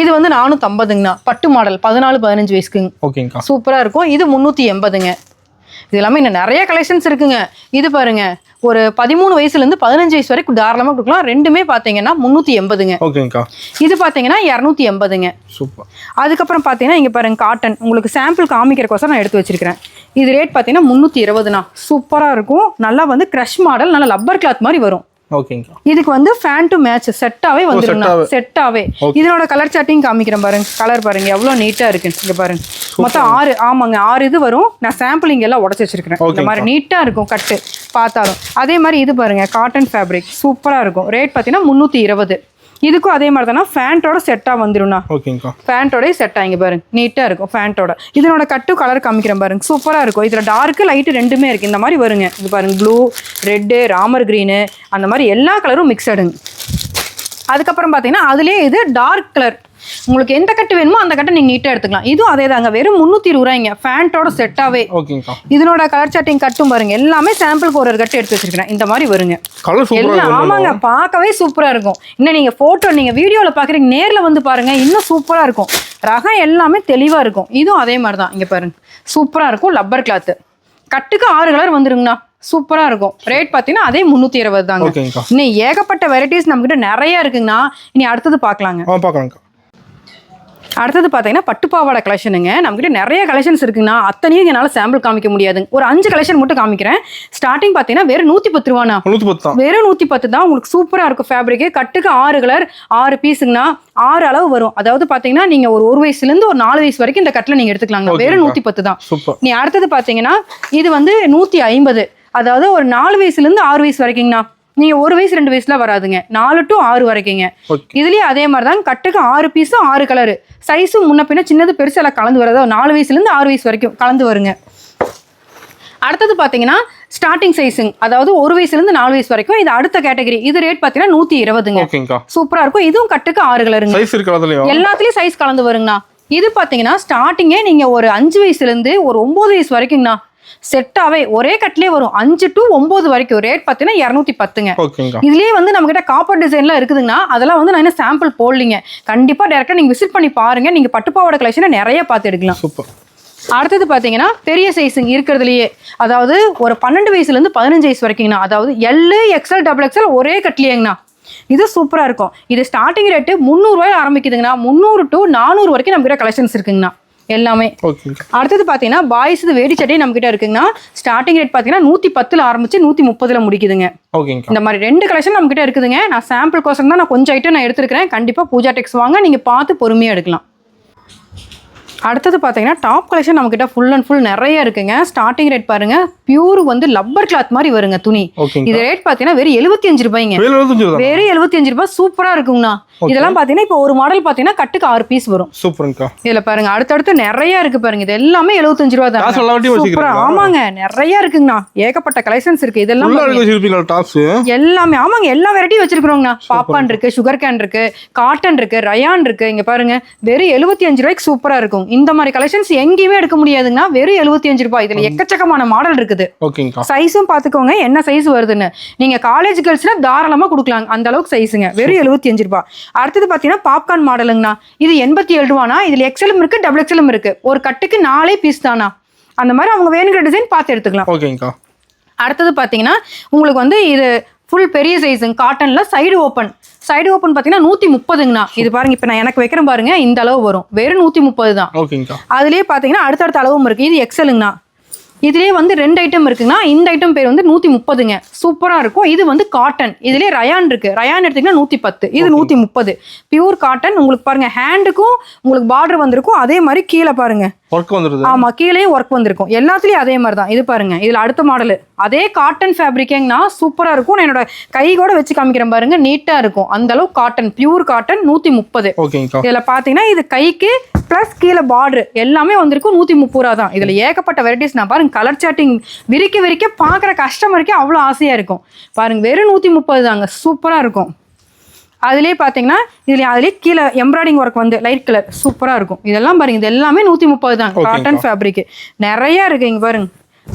இது வந்து 450ங்கண்ணா. பட்டு மாடல் 14, 15 வயசுக்குங்க. சூப்பரா இருக்கும். இது 380ங்க. இது எல்லாமே இன்னும் நிறைய கலெக்ஷன்ஸ் இருக்குங்க. இது பாருங்க ஒரு 13 வயசுல இருந்து 15 வயசு வரைக்கும் தாராளமா கொடுக்கலாம். ரெண்டுமே பாத்தீங்கன்னா 380ங்க. இது பாத்தீங்கன்னா 280ங்க. சூப்பர். அதுக்கப்புறம் பாத்தீங்கன்னா இங்க பாருங்க காட்டன், உங்களுக்கு சாம்பிள் காமிக்கிறக்கோசரம் நான் எடுத்து வச்சிருக்கிறேன். இது ரேட் பாத்தீங்கன்னா 320ண்ணா. சூப்பரா இருக்கும். நல்லா வந்து கிரஷ் மாடல், நல்லா லப்பர் கிளாத் மாதிரி வரும். ஓகேங்கா. இதுக்கு வந்து ஃபேன் டு மேட்ச் செட்டாவே வந்துருங்க. செட்டாவே இதனோட கலர் சார்ட்டிங் காமிக்கிறேன் பாருங்க. கலர் பாருங்க எவ்வளவு நீட்டா இருக்கு. இங்க பாருங்க மொத்தம் 6 ஆமாங்க 6 இது வரும். நான் சாம்பிளிங் எல்லாம் உடைச்சு வச்சிருக்கேன். இந்த மாதிரி நீட்டா இருக்கும் கட்டு பார்த்தாலும். அதே மாதிரி இது பாருங்க காட்டன் ஃபேப்ரிக் சூப்பரா இருக்கும். ரேட் பாத்தீங்கன்னா 320. இதுக்கும் அதே மாதிரி தானே ஃபேண்டோட செட்டா வந்துரும்ண்ணா. ஓகேங்கா. ஃபேண்டோட செட்டா இங்க பாருங்க நீட்டா இருக்கும் ஃபேண்டோட. இதனோட கட்டு கலர் காமிக்கிறேன் பாருங்க சூப்பரா இருக்கும். இதுல டார்க் லைட் ரெண்டுமே இருக்கு. இந்த மாதிரி வருங்க. இது பாருங்க ப்ளூ, ரெட், ராமர் கிரீனு அந்த மாதிரி எல்லா கலரும் மிக்சடுங்க. அதுக்கப்புறம் பார்த்தீங்கன்னா அதுலேயே இது டார்க் கலர். உங்களுக்கு எந்த கட்டு வேணுமோ அந்த கட்டை நீங்கள் நீட்டாக எடுத்துக்கலாம். இதுவும் அதே தாங்க வெறும் 320 ரூபாய்ங்க ஃபேண்டோட செட்டாவே. ஓகேங்கா. இதனோட கலர் சார்ட்டிங் கட்டும் பாருங்க எல்லாமே சாம்பிளுக்கு ஒரு கட்டு எடுத்து வச்சிருக்கேன். இந்த மாதிரி வருங்க எல்லாம். ஆமாங்க பார்க்கவே சூப்பராக இருக்கும். இன்னும் நீங்கள் ஃபோட்டோ நீங்கள் வீடியோவில் பார்க்குறீங்க நேரில் வந்து பாருங்க இன்னும் சூப்பராக இருக்கும். ரகம் எல்லாமே தெளிவாக இருக்கும். இதுவும் அதே மாதிரி தான். இங்கே பாருங்க சூப்பராக இருக்கும். லப்பர் கிளாத்து கட்டுக்கு 6 கலர் வந்துருங்கண்ணா. சூப்பரா இருக்கும். ரேட் பாத்தீங்கன்னா அதே 320 தாங்க. இன்னும் ஏகப்பட்ட வெரைட்டிஸ் நம்ம கிட்ட நிறைய இருக்குங்கண்ணா. இனி அடுத்தது பார்க்கலாங்க. அடுத்தது பார்த்தீங்கன்னா பட்டுப்பாவாடை கலெக்ஷனுங்க. நம்மகிட்ட நிறைய கலெக்ஷன்ஸ் இருக்குங்கண்ணா. அத்தனையும் என்னால் சாம்பிள் காமிக்க முடியாதுங்க. ஒரு 5 கலெக்ஷன் மட்டும் காமிக்கிறேன். ஸ்டார்டிங் பார்த்தீங்கன்னா வெறும் 110 ரூபாண்ணா. வெறும் 110 தான். உங்களுக்கு சூப்பராக இருக்கும் ஃபேப்ரிக்கு. கட்டுக்கு 6 கலர் 6 பீஸுங்கண்ணா. 6 அளவு வரும். அதாவது பார்த்தீங்கன்னா நீங்கள் ஒரு வயசுலேருந்து ஒரு 4 வயசு வரைக்கும் இந்த கட்டில் நீங்கள் எடுத்துக்கலாங்க. வெறும் 110 தான். நீ அடுத்தது பார்த்தீங்கன்னா இது வந்து 150. அதாவது ஒரு 4 வயசுலேருந்து 6 வயசு வரைக்குங்கண்ணா. நீங்க 1 வயசு 2 வயசுல வராதுங்க. 4 to 6 வரைக்குங்க. இதுலயே அதே மாதிரி தான் கட்டுக்கு 6 பீஸும் 6 கலரு. சைஸும் முன்ன பின்ன சின்னது பெருசு எல்லாம் கலந்து வரதோ 4 வயசுல இருந்து 6 வயசு வரைக்கும் கலந்து வருங்க. அடுத்தது பாத்தீங்கன்னா ஸ்டார்டிங் சைஸுங்க. அதாவது 1 வயசுல இருந்து 4 வயசு வரைக்கும். இது அடுத்த கேட்டகரி. இது ரேட் பாத்தீங்கன்னா 120ங்க. சூப்பரா இருக்கும். இதுவும் கட்டுக்கு 6 கலருங்க. எல்லாத்துலயும் சைஸ் கலந்து வருங்கண்ணா. இது பாத்தீங்கன்னா ஸ்டார்டிங்கே நீங்க ஒரு 5 வயசுல இருந்து ஒரு 9 வயசு வரைக்கும்ண்ணா செட்டாவே ஒரே கட்லயே வரும். 5 to 9 வரைக்கும். ரேட் பாத்தீங்கன்னா 210ங்க. இதுலயே வந்து நம்ம கிட்ட காப்பர் டிசைன்லாம் இருக்குதுங்கன்னா அதெல்லாம் வந்து நான் என்ன சாம்பிள் போடலீங்க. கண்டிப்பா டைரக்டா நீங்க விசிட் பண்ணி பாருங்க. நீங்க பட்டுப்பாவோட கலெக்ஷனை நிறைய பார்த்து எடுக்கலாம். அடுத்தது பாத்தீங்கன்னா பெரிய சைஸுங்க இருக்கிறதுலயே. அதாவது ஒரு 12 வயசுல இருந்து 15 வயசு வரைக்கும்ண்ணா. அதாவது எல், எக்ஸ்எல், XXL ஒரே கட்லியேங்கண்ணா. இது சூப்பரா இருக்கும். இது ஸ்டார்டிங் ரேட்டு 300 ரூபாய் ஆரம்பிக்குதுங்கண்ணா. 300 to 400 வரைக்கும் நம்ம கிட்ட கலெக்ஷன்ஸ் இருக்குங்கண்ணா எல்லாமே. அடுத்தது பாத்தீங்கன்னா பாய்ஸ் வேடி சட்டை நம்ம கிட்ட இருக்குங்கன்னா ஸ்டார்டிங் ரேட் பாத்தீங்கன்னா 110ல ஆரம்பிச்சு 130ல முடிக்குதுங்க. இந்த மாதிரி 2 கலெக்ஷன் நம்ம கிட்ட இருக்குதுங்க. நான் சாம்பிள் கோசம் தான் நான் கொஞ்சம் ஐட்டம் நான் எடுத்துருக்கேன். கண்டிப்பா பூஜா டெக்ஸ் வாங்க, நீங்க பார்த்து பொறுமையா எடுக்கலாம். அடுத்தது பார்த்தீங்கன்னா டாப் கலெக்ஷன் நம்ம கிட்ட ஃபுல் அண்ட் ஃபுல் நிறைய இருக்குங்க. ஸ்டார்டிங் ரேட் பாருங்க பியூர் வந்து லப்பர் கிளாத் மாதிரி வருங்க துணி. இது ரேட் பார்த்தீங்கன்னா வெறும் 75 ரூபாய்ங்க. வெறும் 75 ரூபாய். சூப்பரா இருக்குங்கண்ணா. இதெல்லாம் பாத்தீங்கன்னா இப்போ ஒரு மாடல் பாத்தீங்கன்னா கட்டுக்கு 6 பீஸ் வரும். சூப்பர்ங்கா. இதுல பாருங்க அடுத்தடுத்து நிறைய இருக்கு பாருங்க. இது எல்லாமே 75 ரூபாய் தான். சூப்பரா. ஆமாங்க நிறைய இருக்குங்கண்ணா. ஏகப்பட்ட கலெக்ஷன்ஸ் இருக்கு. இதெல்லாம் எல்லாமே ஆமாங்க எல்லா வெரைட்டியும் வச்சிருக்கிறோங்கண்ணா. பாப்பான் இருக்கு, சுகர் கேன் இருக்கு, காட்டன் இருக்கு, ரயான் இருக்கு. இங்க பாருங்க வெறும் 75 ரூபாய்க்கு சூப்பரா இருக்கும். இந்த மாதிரி கலெக்ஷன்ஸ் எங்கேயுமே எடுக்க முடியாதுங்கன்னா வெறும் 75 ரூபாய். இதுல எக்கச்சக்கமான மாடல் இருக்குது. சைஸும் பாத்துக்கோங்க என்ன சைஸ் வருதுன்னு. நீங்க காலேஜ் கேர்ள்ஸ்னா தாராளமா கொடுக்கலாம். அந்த அளவுக்கு சைஸுங்க. வெறும் 75 ரூபாய். அடுத்தது பாத்தீங்கன்னா பாப்கார்ன் மாடலுங்கண்ணா. இது 87 ரூபானா. இதுல எக்ஸ்எலும் இருக்கு, XXL இருக்கு. ஒரு கட்டுக்கு 4 பீஸ் தானா. அந்த மாதிரி அவங்க வேணுங்கிற டிசைன் பார்த்து எடுத்துக்கலாம். அடுத்தது பாத்தீங்கன்னா உங்களுக்கு வந்து இது ஃபுல் பெரிய சைஸுங்க. காட்டன்ல சைடு ஓப்பன் பாத்தீங்கன்னா 130ங்கண்ணா. இது பாருங்க இப்ப நான் எனக்கு வைக்கிறேன் பாருங்க. இந்த அளவு வரும். வெறும் 130 தான். அதுலயே பாத்தீங்கன்னா அடுத்தடுத்த அளவும் இருக்கு. இது எக்ஸலுங்கண்ணா. இதுலயே வந்து 2 ஐட்டம் இருக்குங்கன்னா இந்த ஐட்டம் பேர் வந்து 130ங்க. சூப்பரா இருக்கும். இது வந்து காட்டன். இதுலயே ரயான் இருக்கு. ரயான் எடுத்தீங்கன்னா 110. இது 130. Pure cotton. உங்களுக்கு பாருங்க ஹேண்டுக்கும் உங்களுக்கு பார்டர் வந்திருக்கும். அதே மாதிரி கீழே பாருங்க ஒர்க் வந்துருது. ஆமா கீழே ஒர்க் வந்திருக்கும். எல்லாத்துலயும் அதே மாதிரி தான். இது பாருங்க இதுல அடுத்த மாடல் அதே காட்டன் ஃபேப்ரிக்னா சூப்பரா இருக்கும். நான் என்னோட கை கூட வச்சு காமிக்கிறேன் பாருங்க. நீட்டா இருக்கும். அந்த அளவுக்கு காட்டன் பியூர் காட்டன் 130. இதுல பாத்தீங்கன்னா இது கைக்கு பிளஸ் கீழே பார்டர் எல்லாமே வந்திருக்கும். 130 ரூபா தான். இதுல ஏகப்பட்ட வெரைட்டிஸ். நான் பாருங்க கலர் சாட்டிங் விரிக்க பாக்குற கஸ்டமருக்கே அவ்வளவு ஆசையா இருக்கும். பாருங்க வெறும் 130 தாங்க. சூப்பரா இருக்கும். அதுலேயே பார்த்தீங்கன்னா அதுலேயே கீழே எம்ப்ராய்டிங் ஒர்க் வந்து லைட் கலர் சூப்பராக இருக்கும். இதெல்லாம் பாருங்க இது எல்லாமே 130 தான். காட்டன் ஃபேப்ரிக் நிறையா இருக்கு. இங்கே பாருங்க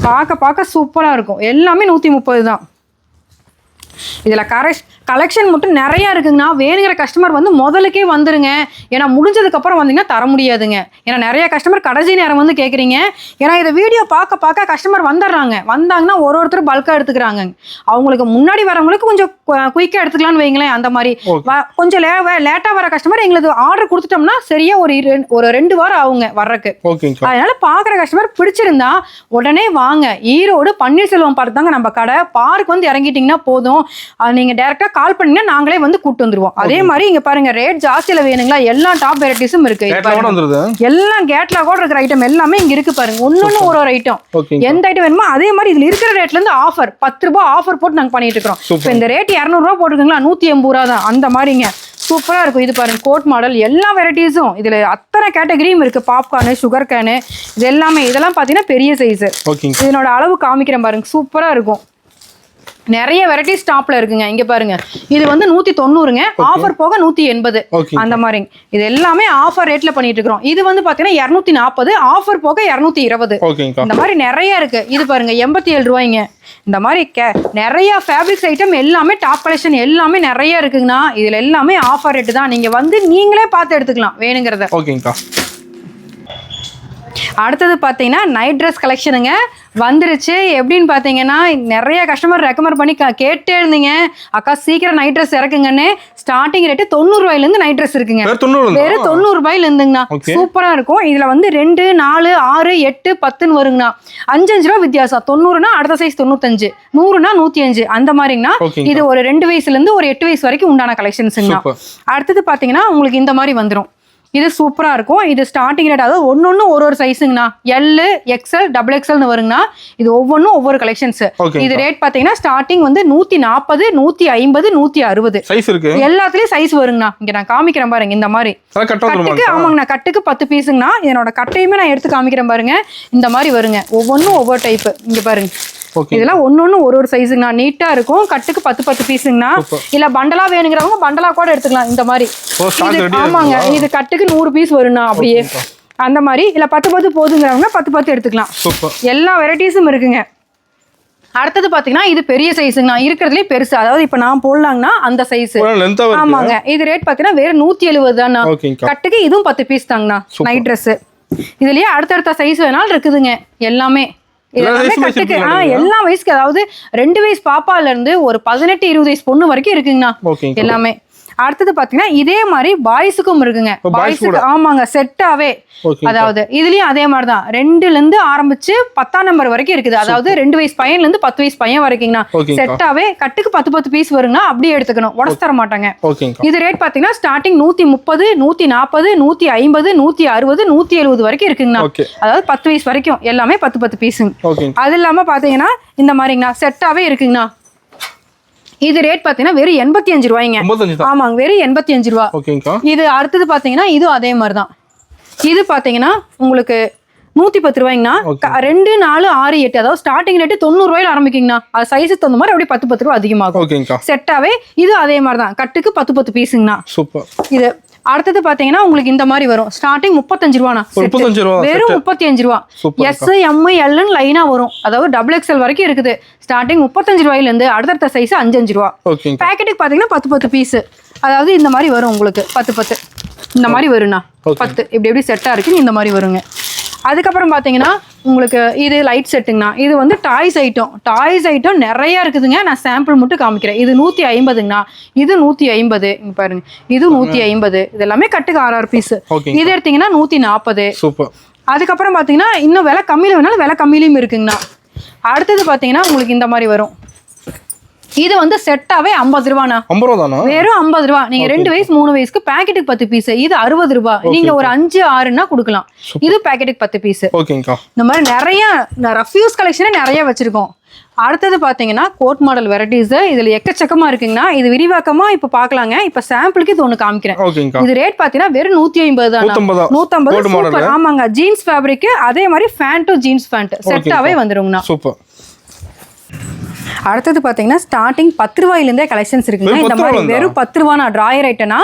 பார்க்க சூப்பராக இருக்கும். எல்லாமே 130 தான். இதில் கலெக்ஷன் மட்டும் நிறையா இருக்குங்கண்ணா. வேணுங்கிற கஸ்டமர் வந்து முதலுக்கே வந்துருங்க. ஏன்னா முடிஞ்சதுக்கப்புறம் வந்தீங்கன்னா தர முடியாதுங்க. ஏன்னா நிறைய கஸ்டமர் கடைசி நேரம் வந்து கேட்குறீங்க. ஏன்னா இதை வீடியோ பார்க்க கஸ்டமர் வந்துடுறாங்க. வந்தாங்கன்னா ஒருத்தர் பல்காக எடுத்துக்கிறாங்க. அவங்களுக்கு முன்னாடி வரவங்களுக்கு கொஞ்சம் குயிக்காக எடுத்துக்கலான்னு வைங்களேன். அந்த மாதிரி கொஞ்சம் லேட்டாக வர கஸ்டமர் எங்களுக்கு ஆர்டர் கொடுத்துட்டோம்னா சரியா ஒரு 2 வாரம் ஆகுங்க வர்றதுக்கு. அதனால பார்க்குற கஸ்டமர் பிடிச்சிருந்தா உடனே வாங்க. ஈரோடு பன்னீர்செல்வம் பார்த்து தாங்க நம்ம கடை. பார்க் வந்து இறங்கிட்டீங்கன்னா போதும். நீங்க டைரக்டா கால் பண்ணீங்கன்னா நாங்களே வந்து கூட்டு வந்துருவோம். அதே மாதிரி இங்க பாருங்க ரேட் ஜாஸ்தியில வேணுங்களா எல்லா டாப் வெரைட்டிஸும் இருக்கு. எல்லாம் கேட்லாகோட இருக்கிற ஐட்டம் எல்லாமே இங்க இருக்கு பாருங்க. ஒன்னொன்னு ஒரு ஐட்டம் எந்த ஐட்டம் வேணுமோ அதே மாதிரி இதுல இருக்கிற ரேட்ல இருந்து ஆஃபர் 10 ரூபாய் ஆஃபர் போட்டு நாங்க பண்ணிட்டு இருக்கோம். இப்போ இந்த ரேட் 200 ரூபாய் போட்டுருக்கீங்களா 180 ரூபா தான் அந்த மாதிரிங்க. சூப்பரா இருக்கும். இது பாருங்க கோட் மாடல் எல்லா வெரைட்டிஸும் இதுல அத்தனை கேட்டகரியும் இருக்கு. பாப்கார்னு சுகர் கேனு இது எல்லாமே இதெல்லாம் பாத்தீங்கன்னா பெரிய சைஸ். இதனோட அளவு காமிக்கிறேன் பாருங்க. சூப்பரா இருக்கும். நிறைய வெரைட்டிஸ் ஸ்டாப்ல இருக்குங்க. இங்க பாருங்க இது வந்து 190ங்க ஆஃபர் போக 180 அந்த மாதிரி. இது எல்லாமே ஆஃபர் ரேட்ல பண்ணிட்டு இருக்கோம். இது வந்து பாத்தீங்கன்னா 240 ஆஃபர் போக 220 இந்த மாதிரி நிறைய இருக்கு. இது பாருங்க 87 ரூபாய்ங்க. இந்த மாதிரி நிறைய ஃபேப்ரிக்ஸ் ஐட்டம் எல்லாமே டாப் கலெக்ஷன் எல்லாமே நிறைய இருக்குங்கண்ணா. இதுல எல்லாமே ஆஃபர் ரேட்டு தான். நீங்க வந்து நீங்களே பார்த்து எடுத்துக்கலாம் வேணுங்கிறத. ஓகேங்கக்கா. அடுத்தது பார்த்தீங்கன்னா நைட் ட்ரெஸ் கலெக்ஷனுங்க வந்துருச்சு. எப்படின்னு பார்த்தீங்கன்னா நிறைய கஸ்டமர் ரெக்கமெண்ட் பண்ணி கேட்டே இருந்தீங்க அக்கா சீக்கிரம் நைட் ட்ரெஸ் இறக்குங்கன்னு. ஸ்டார்டிங் ரேட்டு 90 ரூபாயிலேருந்து நைட் ட்ரெஸ் இருக்குங்க. வெறும் 90 ரூபாயில இருந்துங்கண்ணா. சூப்பரா இருக்கும். இதுல வந்து 2, 4, 6, 8, 10ன்னு வருங்கண்ணா. 5 ரூபா வித்தியாசம். 90னா அடுத்த சைஸ் 95, 100னா 105 அந்த மாதிரிங்கண்ணா. இது ஒரு 2 வயசுல இருந்து ஒரு 8 வயசு வரைக்கும் உண்டான கலெக்ஷன்ஸுங்கண்ணா. அடுத்தது பார்த்தீங்கன்னா உங்களுக்கு இந்த மாதிரி வந்துடும். இது சூப்பரா இருக்கும். இது ஸ்டார்டிங் ரேட் அதாவது ஒன்னொன்னு ஒரு சைஸுங்கண்ணா. L XL XXLன்னு வருங்கண்ணா. இது ஒவ்வொன்றும் ஒவ்வொரு கலெக்ஷன்ஸ். இது ரேட் பாத்தீங்கன்னா ஸ்டார்டிங் வந்து 140, 150, 160 சைஸ் இருக்கு. எல்லாத்துலயும் சைஸ் வருங்கண்ணா. இங்க நான் காமிக்கிறேன் பாருங்க. இந்த மாதிரி கட்டுக்கு ஆமாங்கண்ணா. கட்டுக்கு 10 பீஸுங்கண்ணா. இதனோட கட்டையுமே நான் எடுத்து காமிக்கிறேன் பாருங்க. இந்த மாதிரி வருங்க. ஒவ்வொன்றும் ஒவ்வொரு டைப். இங்க பாருங்க இதெல்லாம் ஒன்னொன்னு ஒரு சைஸுங்கண்ணா. நீட்டா இருக்கும். கட்டுக்கு 10 பீஸுங்கண்ணா. இல்ல பண்டலா வேணுங்கிறவங்க பண்டலா கூட எடுத்துக்கலாம். இந்த மாதிரி ஆமாங்க. இது கட்டுக்கு 100 பீஸ் வரும்ண்ணா. அப்படியே அந்த மாதிரி இல்ல 10 போதுங்கிறவங்க 10 எடுத்துக்கலாம். எல்லா வெரைட்டிஸும் இருக்குங்க. அடுத்தது பாத்தீங்கன்னா இது பெரிய சைஸுங்கண்ணா. இருக்கிறதுலயே பெருசு. அதாவது இப்ப நான் போடலாங்கன்னா அந்த சைஸ். ஆமாங்க. இது ரேட் பாத்தீங்கன்னா வேற 170 தானா. கட்டுக்கு இதுவும் 10 பீஸ் தாங்கண்ணா நைட் ட்ரெஸ். இதுலயே அடுத்தடுத்த சைஸ் வேணாலும் இருக்குதுங்க. எல்லாமே கட்டுக்கு எல்லா வயசுக்கு அதாவது 2 வயசு பாப்பால இருந்து ஒரு 18, 20 வயசு பொண்ணு வரைக்கும் இருக்குங்கண்ணா எல்லாமே. அடுத்தது பாத்தீங்கன்னா இதே மாதிரி பாய்ஸுக்கும் இருக்குங்க. பாய்ஸுக்கு ஆமாங்க செட்டாவே. அதாவது இதுலயும் அதே மாதிரிதான் 2ல இருந்து ஆரம்பிச்சு 10ஆம் நம்பர் வரைக்கும் இருக்குது. அதாவது 2 வயசு பையன்ல இருந்து 10 வயசு பையன் வரைக்கும்னா செட்டாவே கட்டுக்கு 10 பீஸ் வருங்கண்ணா. அப்படியே எடுத்துக்கணும். உடச்சு தர மாட்டாங்க. இது ரேட் பாத்தீங்கன்னா ஸ்டார்டிங் 130, 140, 150, 160, 170 வரைக்கும் இருக்குங்கண்ணா. அதாவது 10 வயசு வரைக்கும் எல்லாமே 10 பீஸுங்க. அது இல்லாம பாத்தீங்கன்னா இந்த மாதிரிங்கண்ணா செட்டாவே இருக்குங்கண்ணா. இது ரேட் பாத்தீங்கன்னா வெறும் 85 ரூபாய்ங்க. ஆமாங்க வெறும் 85 ரூபா. இது அடுத்தது பாத்தீங்கன்னா இது அதே மாதிரிதான். இது பாத்தீங்கன்னா உங்களுக்கு 110 ரூபாய்ங்கண்ணா. 2, 4, 6, 8 அதாவது ஸ்டார்டிங் ரேட்டு 90 ரூபாயில ஆரம்பிக்குங்கண்ணா. அது சைஸுக்கு தகுந்த மாதிரி அப்படியே 10 ரூபா அதிகமாகும். செட்டாவே இது அதே மாதிரிதான். கட்டுக்கு 10 பீஸுங்கண்ணா. இது அடுத்தது பாத்தீங்கன்னா உங்களுக்கு இந்த மாதிரி வரும். ஸ்டார்டிங் 35 ரூபாண்ணா. வெறும் 35 ரூபா. எஸ் எம் எல் லைனா வரும். அதாவது XXL வரைக்கும் இருக்குது. ஸ்டார்டிங் 35 ரூபாயில இருந்து அடுத்த சைஸ் 5 ரூபா. பேக்கெட்டுக்கு பாத்தீங்கன்னா 10 பீஸ். அதாவது இந்த மாதிரி வரும் உங்களுக்கு 10 இந்த மாதிரி வரும்ண்ணா. 10 இப்படி எப்படி செட்டா இருக்கு இந்த மாதிரி வருங்க. அதுக்கப்புறம் பாத்தீங்கன்னா உங்களுக்கு இது லைட் செட்டுங்கண்ணா. இது வந்து டாய்ஸ் ஐட்டம் நிறைய இருக்குதுங்க. நான் சாம்பிள் மட்டும் காமிக்கிறேன். இது 150ங்கண்ணா. இது 150. இங்க பாருங்க இது 150. இது எல்லாமே கட்டுக்கு 6 பீஸ். இது எடுத்தீங்கன்னா 140. அதுக்கப்புறம் பாத்தீங்கன்னா இன்னும் விலை கம்மியில வேணாலும் விலை கம்மியிலும் இருக்குங்கண்ணா. அடுத்தது பாத்தீங்கன்னா உங்களுக்கு இந்த மாதிரி வரும். இது வந்து செட்டாவே 50 ரூபாண்ணா. வெறும் 50 ரூபா. நீங்க 2 வயசு 3 வயசுக்கு பேக்கெட்டுக்கு 10 பீஸ். இது 60 ரூபாய். நீங்க ஒரு 5, 6ன்னா கொடுக்கலாம். இது பேக்கெட்டுக்கு 10 பீஸ். இந்த மாதிரி நிறைய ரஃப் யூஸ் கலெக்ஷனே நிறைய வச்சிருக்கோம். அடுத்தது பாத்தீங்கன்னா கோட் மாடல் வெரைட்டிஸ். இதுல எக்கச்சக்கமா இருக்குங்கண்ணா. இது விரிவாக்கமா இப்ப பாக்கலாங்க. இப்ப சாம்பிளுக்கு இது ஒண்ணு காமிக்கிறேன். இது ரேட் பாத்தீங்கன்னா வெறும் 150 தான். 150. ஆமாங்க. Jeans fabric. அதே மாதிரி ஃபேண்ட்டும் ஜீன்ஸ் ஃபேண்ட் செட்டாவே வந்துருங்கண்ணா. அடுத்தது பாத்தீங்கன்னா ஸ்டார்டிங் 10 ரூபாயிலிருந்தே கலெக்ஷன்ஸ் இருக்குங்க. இந்த மாதிரி வெறும் 10 ரூபா டிராயர் ஐட்டனா.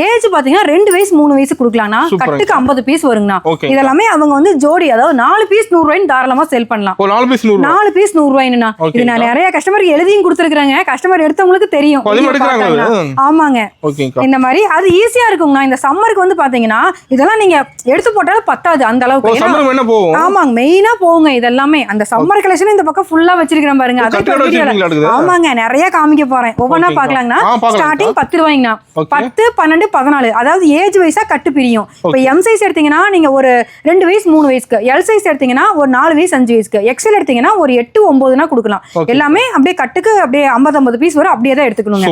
ஏஜ் பாத்தீங்கன்னா 2 வயசு 3 வயசு கொடுக்கலாம்னா. கட்டுக்கு 50 பீஸ் வருங்கண்ணா. இதெல்லாமே அவங்க வந்து ஜோடி அதாவது 4 பீஸ் 100 ரூபாய்னு தாராளமா சேல் பண்ணலாம். 4 பீஸ் 100 ரூபாய்னா. இது நான் நிறைய கஸ்டமருக்கு எழுதியும் கொடுத்துருக்காங்க. கஸ்டமர் எடுத்தவங்களுக்கு தெரியும். ஆமாங்க. இந்த மாதிரி அது ஈஸியா இருக்குங்கண்ணா. இந்த சம்மருக்கு வந்து பாத்தீங்கன்னா இதெல்லாம் நீங்க எடுத்து போட்டாலும் பத்தாது அந்த அளவுக்கு. ஆமாங்க மெயினா போகுங்க. இதெல்லாமே அந்த சம்மர் கலெக்ஷன் இந்த பக்கம் ஃபுல்லா வச்சிருக்கிறேன் பாருங்க. அதே ஆமாங்க நிறைய காமிக்க போறேன் ஒவ்வொன்னா பாக்கலாங்கண்ணா ஸ்டார்டிங் 10 ரூபாய்ங்கண்ணா 10 12 14 அதாவது ஏஜ் வைஸா கட்டு பிரியும் இப்ப எம் சைஸ் எடுத்தீங்கன்னா நீங்க ஒரு 2 வயசு 3 வயசுக்கு எல் சைஸ் எடுத்தீங்கன்னா ஒரு 4 வயசு 5 வயசுக்கு எக்ஸ்எல் எடுத்தீங்கன்னா ஒரு 8 9னா கொடுக்கலாம் எல்லாமே அப்படியே கட்டுக்கு அப்படியே 50 பீஸ் வரும் அப்படியே தான் எடுத்துக்கணுங்க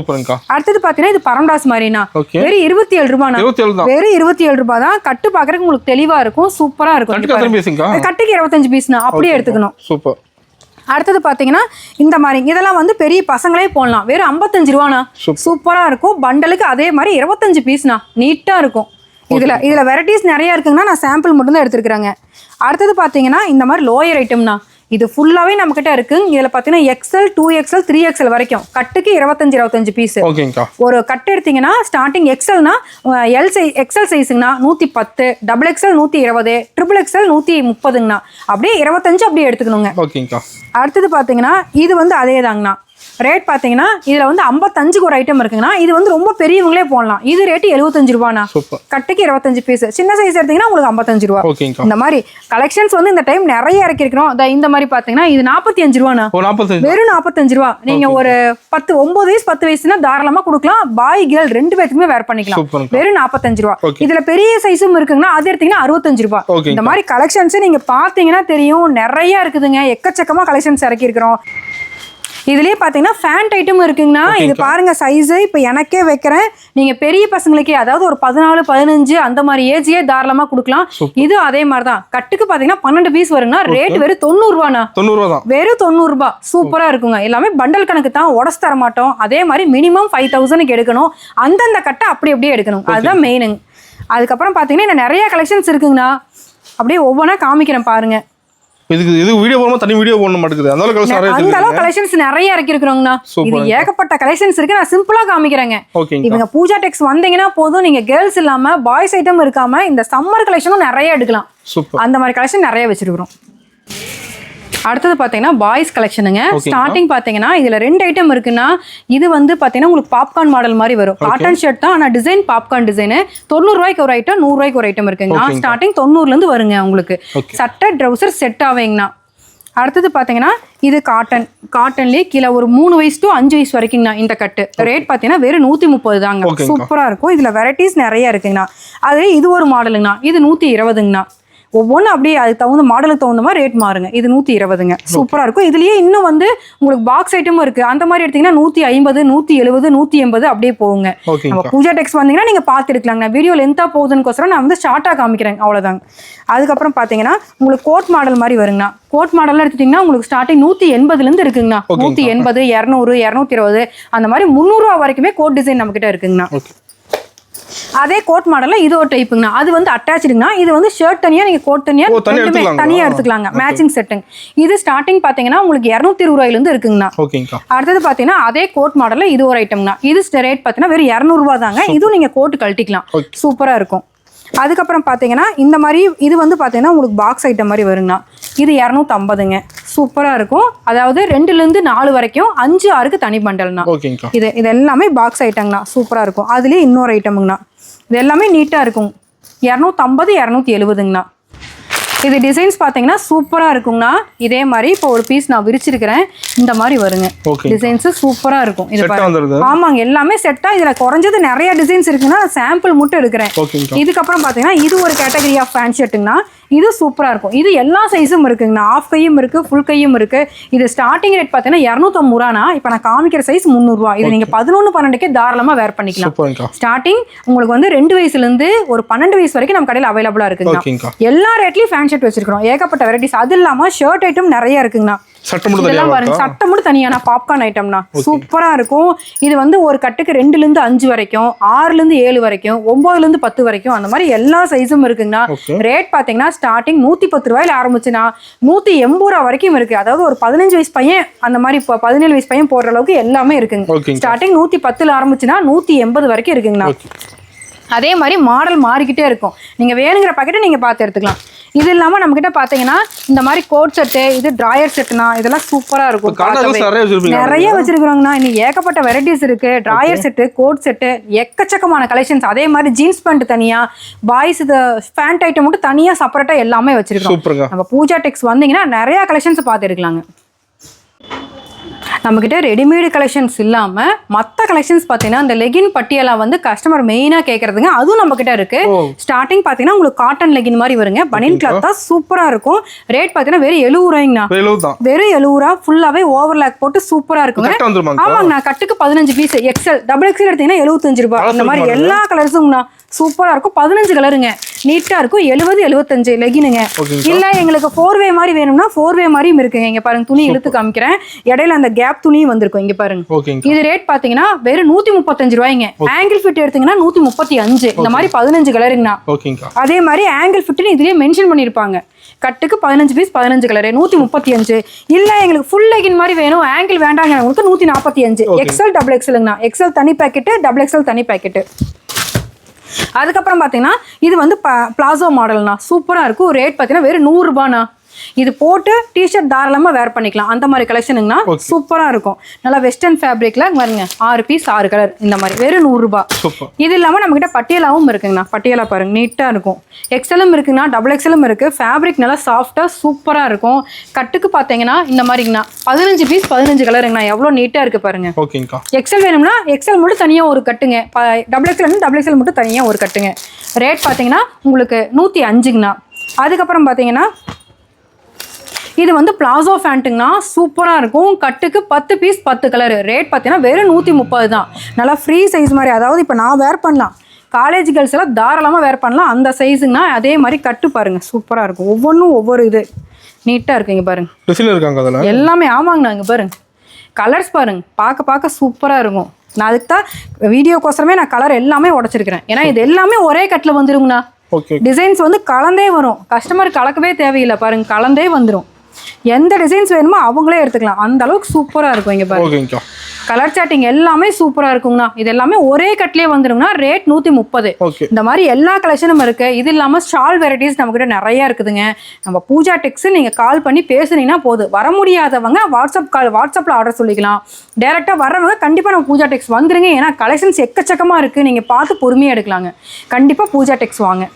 அடுத்தது பாத்தீங்கன்னா இது பரம்டாஸ் மாதிரினா வெறும் 27 ரூபாய் வெறும் 27 ரூபாய் தான் கட்டு பாக்குறதுக்கு உங்களுக்கு தெளிவா இருக்கும் சூப்பரா இருக்கும் கட்டுக்கு 25 பீஸ்னா அப்படியே எடுத்துக்கணும் சூப்பர் அடுத்தது பாத்தீங்கன்னா இந்த மாதிரி இதெல்லாம் வந்து பெரிய பசங்களே போடலாம் வெறும் 55 ரூபானா சூப்பரா இருக்கும் பண்டலுக்கு அதே மாதிரி 25 பீஸ்னா நீட்டா இருக்கும் இதுல வெரைட்டிஸ் நிறைய இருக்குங்கன்னா நான் சாம்பிள் மட்டும் தான் எடுத்துருக்காங்க அடுத்தது பாத்தீங்கன்னா இந்த மாதிரி லோயர் ஐட்டம்னா இது ஃபுல்லாவே நம்ம கிட்ட இருக்கு இதுல பாத்தீங்கன்னா எக்ஸ்எல் 2XL 3XL வரைக்கும் கட்டுக்கு 25 பீஸ் ஒரு கட்டு எடுத்தீங்கன்னா ஸ்டார்டிங் எக்ஸ்எல்னா எக்ஸ்எல் சைஸுங்கண்ணா 110 டபுள் எக்ஸ்எல் 120 ட்ரிபிள் எக்ஸ்எல் 130ங்கண்ணா அப்படியே 25 அப்படியே எடுத்துக்கணுங்க அடுத்தது பாத்தீங்கன்னா இது வந்து அதே தாங்கண்ணா ரேட் பாத்தீங்கன்னா இதுல வந்து 55க்கு ஒரு ஐட்டம் இருக்குங்கன்னா இது வந்து ரொம்ப பெரியவங்களே போடலாம் இது ரேட் 75 ரூபானா கட்டுக்கு 25 பீஸ் சின்ன சைஸ் எடுத்தீங்கன்னா உங்களுக்கு 55 ரூபா இந்த மாதிரி கலெக்ஷன்ஸ் வந்து இந்த டைம் நிறைய இறக்கி இருக்கிறோம் இந்த மாதிரி பாத்தீங்கன்னா இது 45 ரூபானா வெறும் 45 ரூபா நீங்க ஒரு 9 வயசு 10 வயசுனா தாராளமா கொடுக்கலாம் பாய் கேர்ள் ரெண்டு பேருக்குமே வேர் பண்ணிக்கலாம் வெறும் 45 ரூபா இதுல பெரிய சைஸும் இருக்குங்கன்னா அது எடுத்தீங்கன்னா 65 ரூபா இந்த மாதிரி கலெக்ஷன்ஸ் நீங்க பாத்தீங்கன்னா தெரியும் நிறைய இருக்குதுங்க எக்கச்சக்கமா கலெக்ஷன்ஸ் இறக்கி இருக்கிறோம் இதுலயே பாத்தீங்கன்னா ஃபேண்ட் ஐட்டம் இருக்குங்கண்ணா இது பாருங்க சைஸ் இப்ப எனக்கே வைக்கிறேன் நீங்க பெரிய பசங்களுக்கே அதாவது ஒரு 14 15 அந்த மாதிரி ஏஜ்லயே தாராளமா கொடுக்கலாம் இது அதே மாதிரிதான் கட்டுக்கு பாத்தீங்கன்னா 12 பீஸ் வருங்கன்னா ரேட் வெறும் 90 ரூபானா வெறும் 90 ரூபாய் சூப்பரா இருக்குங்க எல்லாமே பண்டல் கணக்கு தான் உடச்சு தர மாட்டோம் அதே மாதிரி மினிமம் 5000க்கு எடுக்கணும் அந்தந்த கட்டை அப்படி அப்படியே எடுக்கணும் அதுதான் மெயினுங்க அதுக்கப்புறம் பாத்தீங்கன்னா இன்னும் நிறைய கலெக்ஷன்ஸ் இருக்குங்கண்ணா அப்படியே ஒவ்வொன்றா காமிக்கிறேன் பாருங்க இது வீடியோ போடுமா தனி வீடியோ போட மாட்டேங்குது அந்த அளவுக்கு கலெக்ஷன்ஸ் நிறைய இறக்கி இருக்கிறோங்கண்ணா இது ஏகப்பட்ட கலெக்ஷன்ஸ் இருக்கு நான் சிம்பிளா காமிக்கிறேங்க இவங்க பூஜா டெக்ஸ் வந்தீங்கன்னா போதும் நீங்க கேர்ள்ஸ் இல்லாம பாய்ஸ் ஐட்டம் இருக்காம இந்த சம்மர் கலெக்ஷனும் நிறைய எடுக்கலாம் அந்த மாதிரி கலெக்ஷன் நிறைய வச்சிருக்கிறோம் அடுத்தது பாத்தீங்கன்னா பாய்ஸ் கலெக்ஷனுங்க ஸ்டார்டிங் பாத்தீங்கன்னா இதுல 2 ஐட்டம் இருக்குன்னா இது வந்து பாத்தீங்கன்னா உங்களுக்கு பாப்கார்ன் மாடல் மாதிரி வரும் காட்டன் ஷர்ட் தான் ஆனா டிசைன் பாப்கார்ன் டிசைன் 90 ரூபாய்க்கு ஒரு ஐட்டம் 100 ரூபாய்க்கு ஒரு ஐட்டம் இருக்குங்க ஸ்டார்டிங் 90ல இருந்து வருங்க உங்களுக்கு சட்டை ட்ரவுசர் செட் ஆவீங்கண்ணா அடுத்தது பாத்தீங்கன்னா இது காட்டன்லயே கீழே ஒரு 3 வயசு டு 5 வயசு வரைக்குங்கண்ணா இந்த கட்டு ரேட் பாத்தீங்கன்னா வெறும் 130 தாங்க சூப்பரா இருக்கும் இதுல வெரைட்டிஸ் நிறைய இருக்குங்கண்ணா அது இது ஒரு மாடலுங்கண்ணா இது 120ங்கண்ணா ஒவ்வொன்றும் அப்படியே அதுக்கு தகுந்த மாடலுக்கு தகுந்த மாதிரி ரேட் மாறுங்க இது 120ங்க சூப்பரா இருக்கும் இதுலயே இன்னும் வந்து உங்களுக்கு பாக்ஸ் ஐட்டமும் இருக்கு அந்த மாதிரி எடுத்தீங்கன்னா 150 170 180 அப்படியே போகுங்க நம்ம பூஜா டெக்ஸ் வந்தீங்கன்னா நீங்க பார்த்து எடுக்கலாங்க வீடியோ லென்த்தா போகுதுன்னு நான் வந்து ஷார்ட்டா காமிக்கிறேன் அவ்வளவுதாங்க அதுக்கப்புறம் பாத்தீங்கன்னா உங்களுக்கு கோட் மாடல் மாதிரி வருங்கண்ணா கோட் மாடல்லாம் எடுத்துட்டீங்கன்னா உங்களுக்கு ஸ்டார்டிங் 180ல இருந்து இருக்குங்கண்ணா 180 200 220 அந்த மாதிரி 300 ரூபா வரைக்குமே கோட் டிசைன் நம்ம கிட்ட இருக்குங்கண்ணா அதே கோட் மாடல்ல இது ஒரு டைப்புங்கண்ணா அது வந்து அட்டாச்சுங்கண்ணா இது வந்து ஷர்ட் தனியா நீங்க கோட் தனியா தனியா எடுத்துக்கலாங்க மேட்சிங் செட்டுங்க இது ஸ்டார்டிங் பாத்தீங்கன்னா உங்களுக்கு 220 ரூபாயில இருந்து இருக்குங்கண்ணா அடுத்தது பாத்தீங்கன்னா அதே கோட் மாடல்ல இது ஒரு ஐட்டம்னா இது ரேட் பாத்தீங்கன்னா வெறும் 200 ரூபாய் தாங்க இதுவும் நீங்க கோட் கழட்டிக்கலாம் சூப்பரா இருக்கும் அதுக்கப்புறம் பாத்தீங்கன்னா இந்த மாதிரி இது வந்து பாத்தீங்கன்னா உங்களுக்கு பாக்ஸ் ஐட்டம் மாதிரி வருங்கண்ணா இது 250ங்க சூப்பரா இருக்கும் அதாவது 2ல இருந்து 4 வரைக்கும் 5 6க்கு தனி பண்டல்னா இது எல்லாமே பாக்ஸ் ஐட்டம்னா சூப்பரா இருக்கும் அதுலயே இன்னொரு ஐட்டம்ங்கண்ணா இது எல்லாமே நீட்டா இருக்கும் 250 270ங்கண்ணா இது டிசைன்ஸ் பாத்தீங்கன்னா சூப்பரா இருக்குங்கண்ணா இதே மாதிரி இப்போ ஒரு பீஸ் நான் விரிச்சிருக்கிறேன் இந்த மாதிரி வருங்க டிசைன்ஸ் சூப்பரா இருக்கும் இது பாருங்க ஆமாங்க எல்லாமே செட்டா இதுல குறைஞ்சது நிறைய டிசைன்ஸ் இருக்குன்னா சாம்பிள் மட்டும் எடுக்கிறேன் இதுக்கப்புறம் பாத்தீங்கன்னா இது ஒரு கேட்டகரி ஆஃப் பேண்ட் ஷர்ட்டுங்கண்ணா இது சூப்பரா இருக்கும் இது எல்லா சைஸும் இருக்குங்கண்ணா ஆஃப் கையும் இருக்கு ஃபுல் கையும் இருக்கு இது ஸ்டார்டிங் ரேட் பாத்தீங்கன்னா 250 ரூபானா இப்போ நான் காமிக்கிற சைஸ் 300 ரூபா இது நீங்க 11 12க்கே தாராளமா வேர் பண்ணிக்கலாம் ஸ்டார்டிங் உங்களுக்கு வந்து 2 வயசுல இருந்து ஒரு 12 வயசு வரைக்கும் நம்ம கடையில அவைலபிளா இருக்குங்க எல்லா ரேட்லயும் ஃபேன் ஷர்ட் வச்சிருக்கோம் ஏகப்பட்ட வெரைட்டிஸ் அது இல்லாம ஷர்ட் ஐட்டம் நிறைய இருக்குங்கண்ணா சட்டை மட்டும் தனியான பாப்கார்ன் ஐட்டம்னா சூப்பரா இருக்கும் இது வந்து ஒரு கட்டுக்கு 2ல இருந்து 5 வரைக்கும் 6ல இருந்து 7 வரைக்கும் 9ல இருந்து 10 வரைக்கும் அந்த மாதிரி எல்லா சைஸும் இருக்குங்கண்ணா ரேட் பாத்தீங்கன்னா ஸ்டார்டிங் 110 ரூபாயில ஆரம்பிச்சுன்னா 180 ரூபா வரைக்கும் இருக்கு அதாவது ஒரு 15 வயசு பையன் அந்த மாதிரி 17 வயசு பையன் போடுற அளவுக்கு எல்லாமே இருக்குங்க ஸ்டார்டிங் 110ல ஆரம்பிச்சுன்னா 180 வரைக்கும் இருக்குங்கண்ணா அதே மாதிரி மாடல் மாறிக்கிட்டே இருக்கும் நீங்க வேணுங்கிற பாக்கெட்டை நீங்க பார்த்து எடுத்துக்கலாம் இது இல்லாம நம்ம கிட்ட பாத்தீங்கன்னா இந்த மாதிரி கோட் செட்டு இது டிராயர் செட்டுனா இதெல்லாம் சூப்பரா இருக்கும் நிறைய வச்சிருக்கிறோங்கண்ணா இன்னும் ஏகப்பட்ட வெரைட்டிஸ் இருக்கு டிராயர் செட்டு கோட் செட்டு எக்கச்சக்கமான கலெக்ஷன்ஸ் அதே மாதிரி ஜீன்ஸ் பேண்ட் தனியா பாய்ஸ் பேண்ட் ஐட்டம் மட்டும் தனியா செப்பரேட்டா எல்லாமே வச்சிருக்கோம் நம்ம பூஜா டெக்ஸ் வந்தீங்கன்னா நிறைய கலெக்ஷன்ஸ் பார்த்து எடுக்கலாங்க நம்மக்கிட்ட ரெடிமேடு கலெக்ஷன்ஸ் இல்லாமல் மற்ற கலெக்ஷன்ஸ் பார்த்தீங்கன்னா இந்த லெகின் பட்டியெல்லாம் வந்து கஸ்டமர் மெயினாக கேட்குறதுங்க, அதுவும் நம்மக்கிட்ட இருக்குது. ஸ்டார்டிங் பார்த்தீங்கன்னா உங்களுக்கு காட்டன் லெகின் மாதிரி வருங்க, பனியன் கிளாத் தான் சூப்பராக இருக்கும். ரேட் பார்த்தீங்கன்னா வெறும் 70 ரூபாய்ங்கண்ணா, வெறும் 70 ரூபா. ஃபுல்லாகவே ஓவர்லாக் போட்டு சூப்பராக இருக்குங்க. ஆமாங்கண்ணா, கட்டுக்கு 15 பீஸ். எக்ஸல் டபுள் எக்ஸல் எடுத்தீங்கன்னா 75 ரூபாய். இந்த மாதிரி எல்லா கலர்ஸுங்கண்ணா சூப்பராக இருக்கும். 15 கலருங்க, நீட்டாக இருக்கும். 70 75 லெகினுங்க. இல்லை எங்களுக்கு 4-வே மாதிரி வேணும்னா 4-வே மாதிரியும் இருக்குங்க. இங்கே பாருங்க, துணி இழுத்து காமிக்கிறேன். இடையில அந்த கேப் துணியும் வந்திருக்கும். இங்கே பாருங்க, இது ரேட் பார்த்தீங்கன்னா வெறும் 135 ரூபாய்ங்க. ஆங்கிள் ஃபிட் எடுத்தீங்கன்னா 135. இந்த மாதிரி 15 கலருங்கண்ணா. அதே மாதிரி ஆங்கிள் ஃபிட்னு இதுலேயே மென்ஷன் பண்ணியிருப்பாங்க. கட்டுக்கு 15 பீஸ், 15 கலரு, 135. இல்லை எங்களுக்கு ஃபுல் லெகின் மாதிரி வேணும், ஆங்கிள் வேண்டாங்க, உங்களுக்கு 145. எக்ஸல் டபுள் எக்ஸலுங்கண்ணா. எக்ஸல் தனி பேக்கெட்டு, டபுள் எக்ஸல் தனி பேக்கெட்டு. அதுக்கப்புறம் பார்த்தீங்கன்னா இது வந்து பிளாசோ மாடல்னா சூப்பராக இருக்கும். ரேட் பார்த்தீங்கன்னா வெறும் 100 ரூபாண்ணா. இது போட்டு டிஷர்ட் தாராளமாக வேர் பண்ணிக்கலாம். அந்த மாதிரி கலெக்ஷனுங்கண்ணா சூப்பராக இருக்கும். நல்லா வெஸ்டர்ன் ஃபேப்ரிக்ல பாருங்க, 6 பீஸ் 6 கலர் இந்த மாதிரி வெறும் 100 ரூபாய். இது இல்லாமல் நம்மகிட்ட பட்டியலாவும் இருக்குங்கண்ணா. பட்டியலா பாருங்க, நீட்டாக இருக்கும். எக்ஸலும் இருக்குங்கண்ணா, டபுள் எக்ஸலும் இருக்கு. ஃபேப்ரிக் நல்லா சாஃப்டாக சூப்பராக இருக்கும். கட்டுக்கு பார்த்தீங்கன்னா இந்த மாதிரிங்கண்ணா 15 பீஸ் 15 கலருங்கண்ணா. எவ்வளோ நீட்டாக இருக்கு பாருங்க. எக்ஸல் வேணும்னா எக்ஸல் மட்டும் தனியாக ஒரு கட்டுங்க, டபுள் எக்ஸல் டபுள் எக்ஸல் மட்டும் தனியாக ஒரு கட்டுங்க. ரேட் பார்த்தீங்கன்னா உங்களுக்கு 105ங்கண்ணா. அதுக்கப்புறம் பார்த்தீங்கன்னா இது வந்து பிளாசோ ஃபேண்ட்டுங்கண்ணா, சூப்பராக இருக்கும். கட்டுக்கு 10 பீஸ் 10 கலரு. ரேட் பார்த்தீங்கன்னா வெறும் 130 தான். நல்லா ஃப்ரீ சைஸ் மாதிரி, அதாவது இப்போ நான் வேர் பண்ணலாம், காலேஜ் கேர்ள்ஸ் எல்லாம் தாராளமாக வேர் பண்ணலாம் அந்த சைஸுங்கண்ணா. அதே மாதிரி கட்டு பாருங்க, சூப்பராக இருக்கும். ஒவ்வொன்றும் ஒவ்வொரு இது நீட்டாக இருக்கு. இங்கே பாருங்க, எல்லாமே. ஆமாங்கண்ணா, இங்கே பாருங்க, கலர்ஸ் பாருங்க, பார்க்க சூப்பராக இருக்கும். நான் அதுக்கு தான் வீடியோக்கோசரமே நான் கலர் எல்லாமே உடச்சிருக்கிறேன். ஏன்னா இது எல்லாமே ஒரே கட்டில் வந்துருங்கண்ணா. டிசைன்ஸ் வந்து கலந்தே வரும், கஸ்டமர் கலக்கவே தேவையில்லை. பாருங்க, கலந்தே வந்துடும். எந்த டிசைன்ஸ் வேணுமோ அவங்களே எடுத்துக்கலாம், அந்த அளவுக்கு சூப்பராக இருக்கும். இங்கே பாருங்க, கலர் சாட்டிங் எல்லாமே சூப்பராக இருக்குங்கண்ணா. இது எல்லாமே ஒரே கட்லேயே வந்துருங்கண்ணா. ரேட் 130. இந்த மாதிரி எல்லா கலெக்ஷனும் இருக்கு. இது இல்லாமல் ஷால் வெரைட்டிஸ் நம்மகிட்ட நிறைய இருக்குதுங்க. நம்ம பூஜா டெக்ஸ் நீங்கள் கால் பண்ணி பேசுனீங்கன்னா போதும். வர முடியாதவங்க வாட்ஸ்அப்பில் ஆர்டர் சொல்லிக்கலாம். டேரெக்டாக வரவங்க கண்டிப்பாக நம்ம பூஜா டெக்ஸ் வந்துருங்க. ஏன்னா கலெக்ஷன்ஸ் எக்கச்சக்கமாக இருக்குது, நீங்கள் பார்த்து பொறுமையாக எடுக்கலாங்க. கண்டிப்பாக பூஜா டெக்ஸ் வாங்க.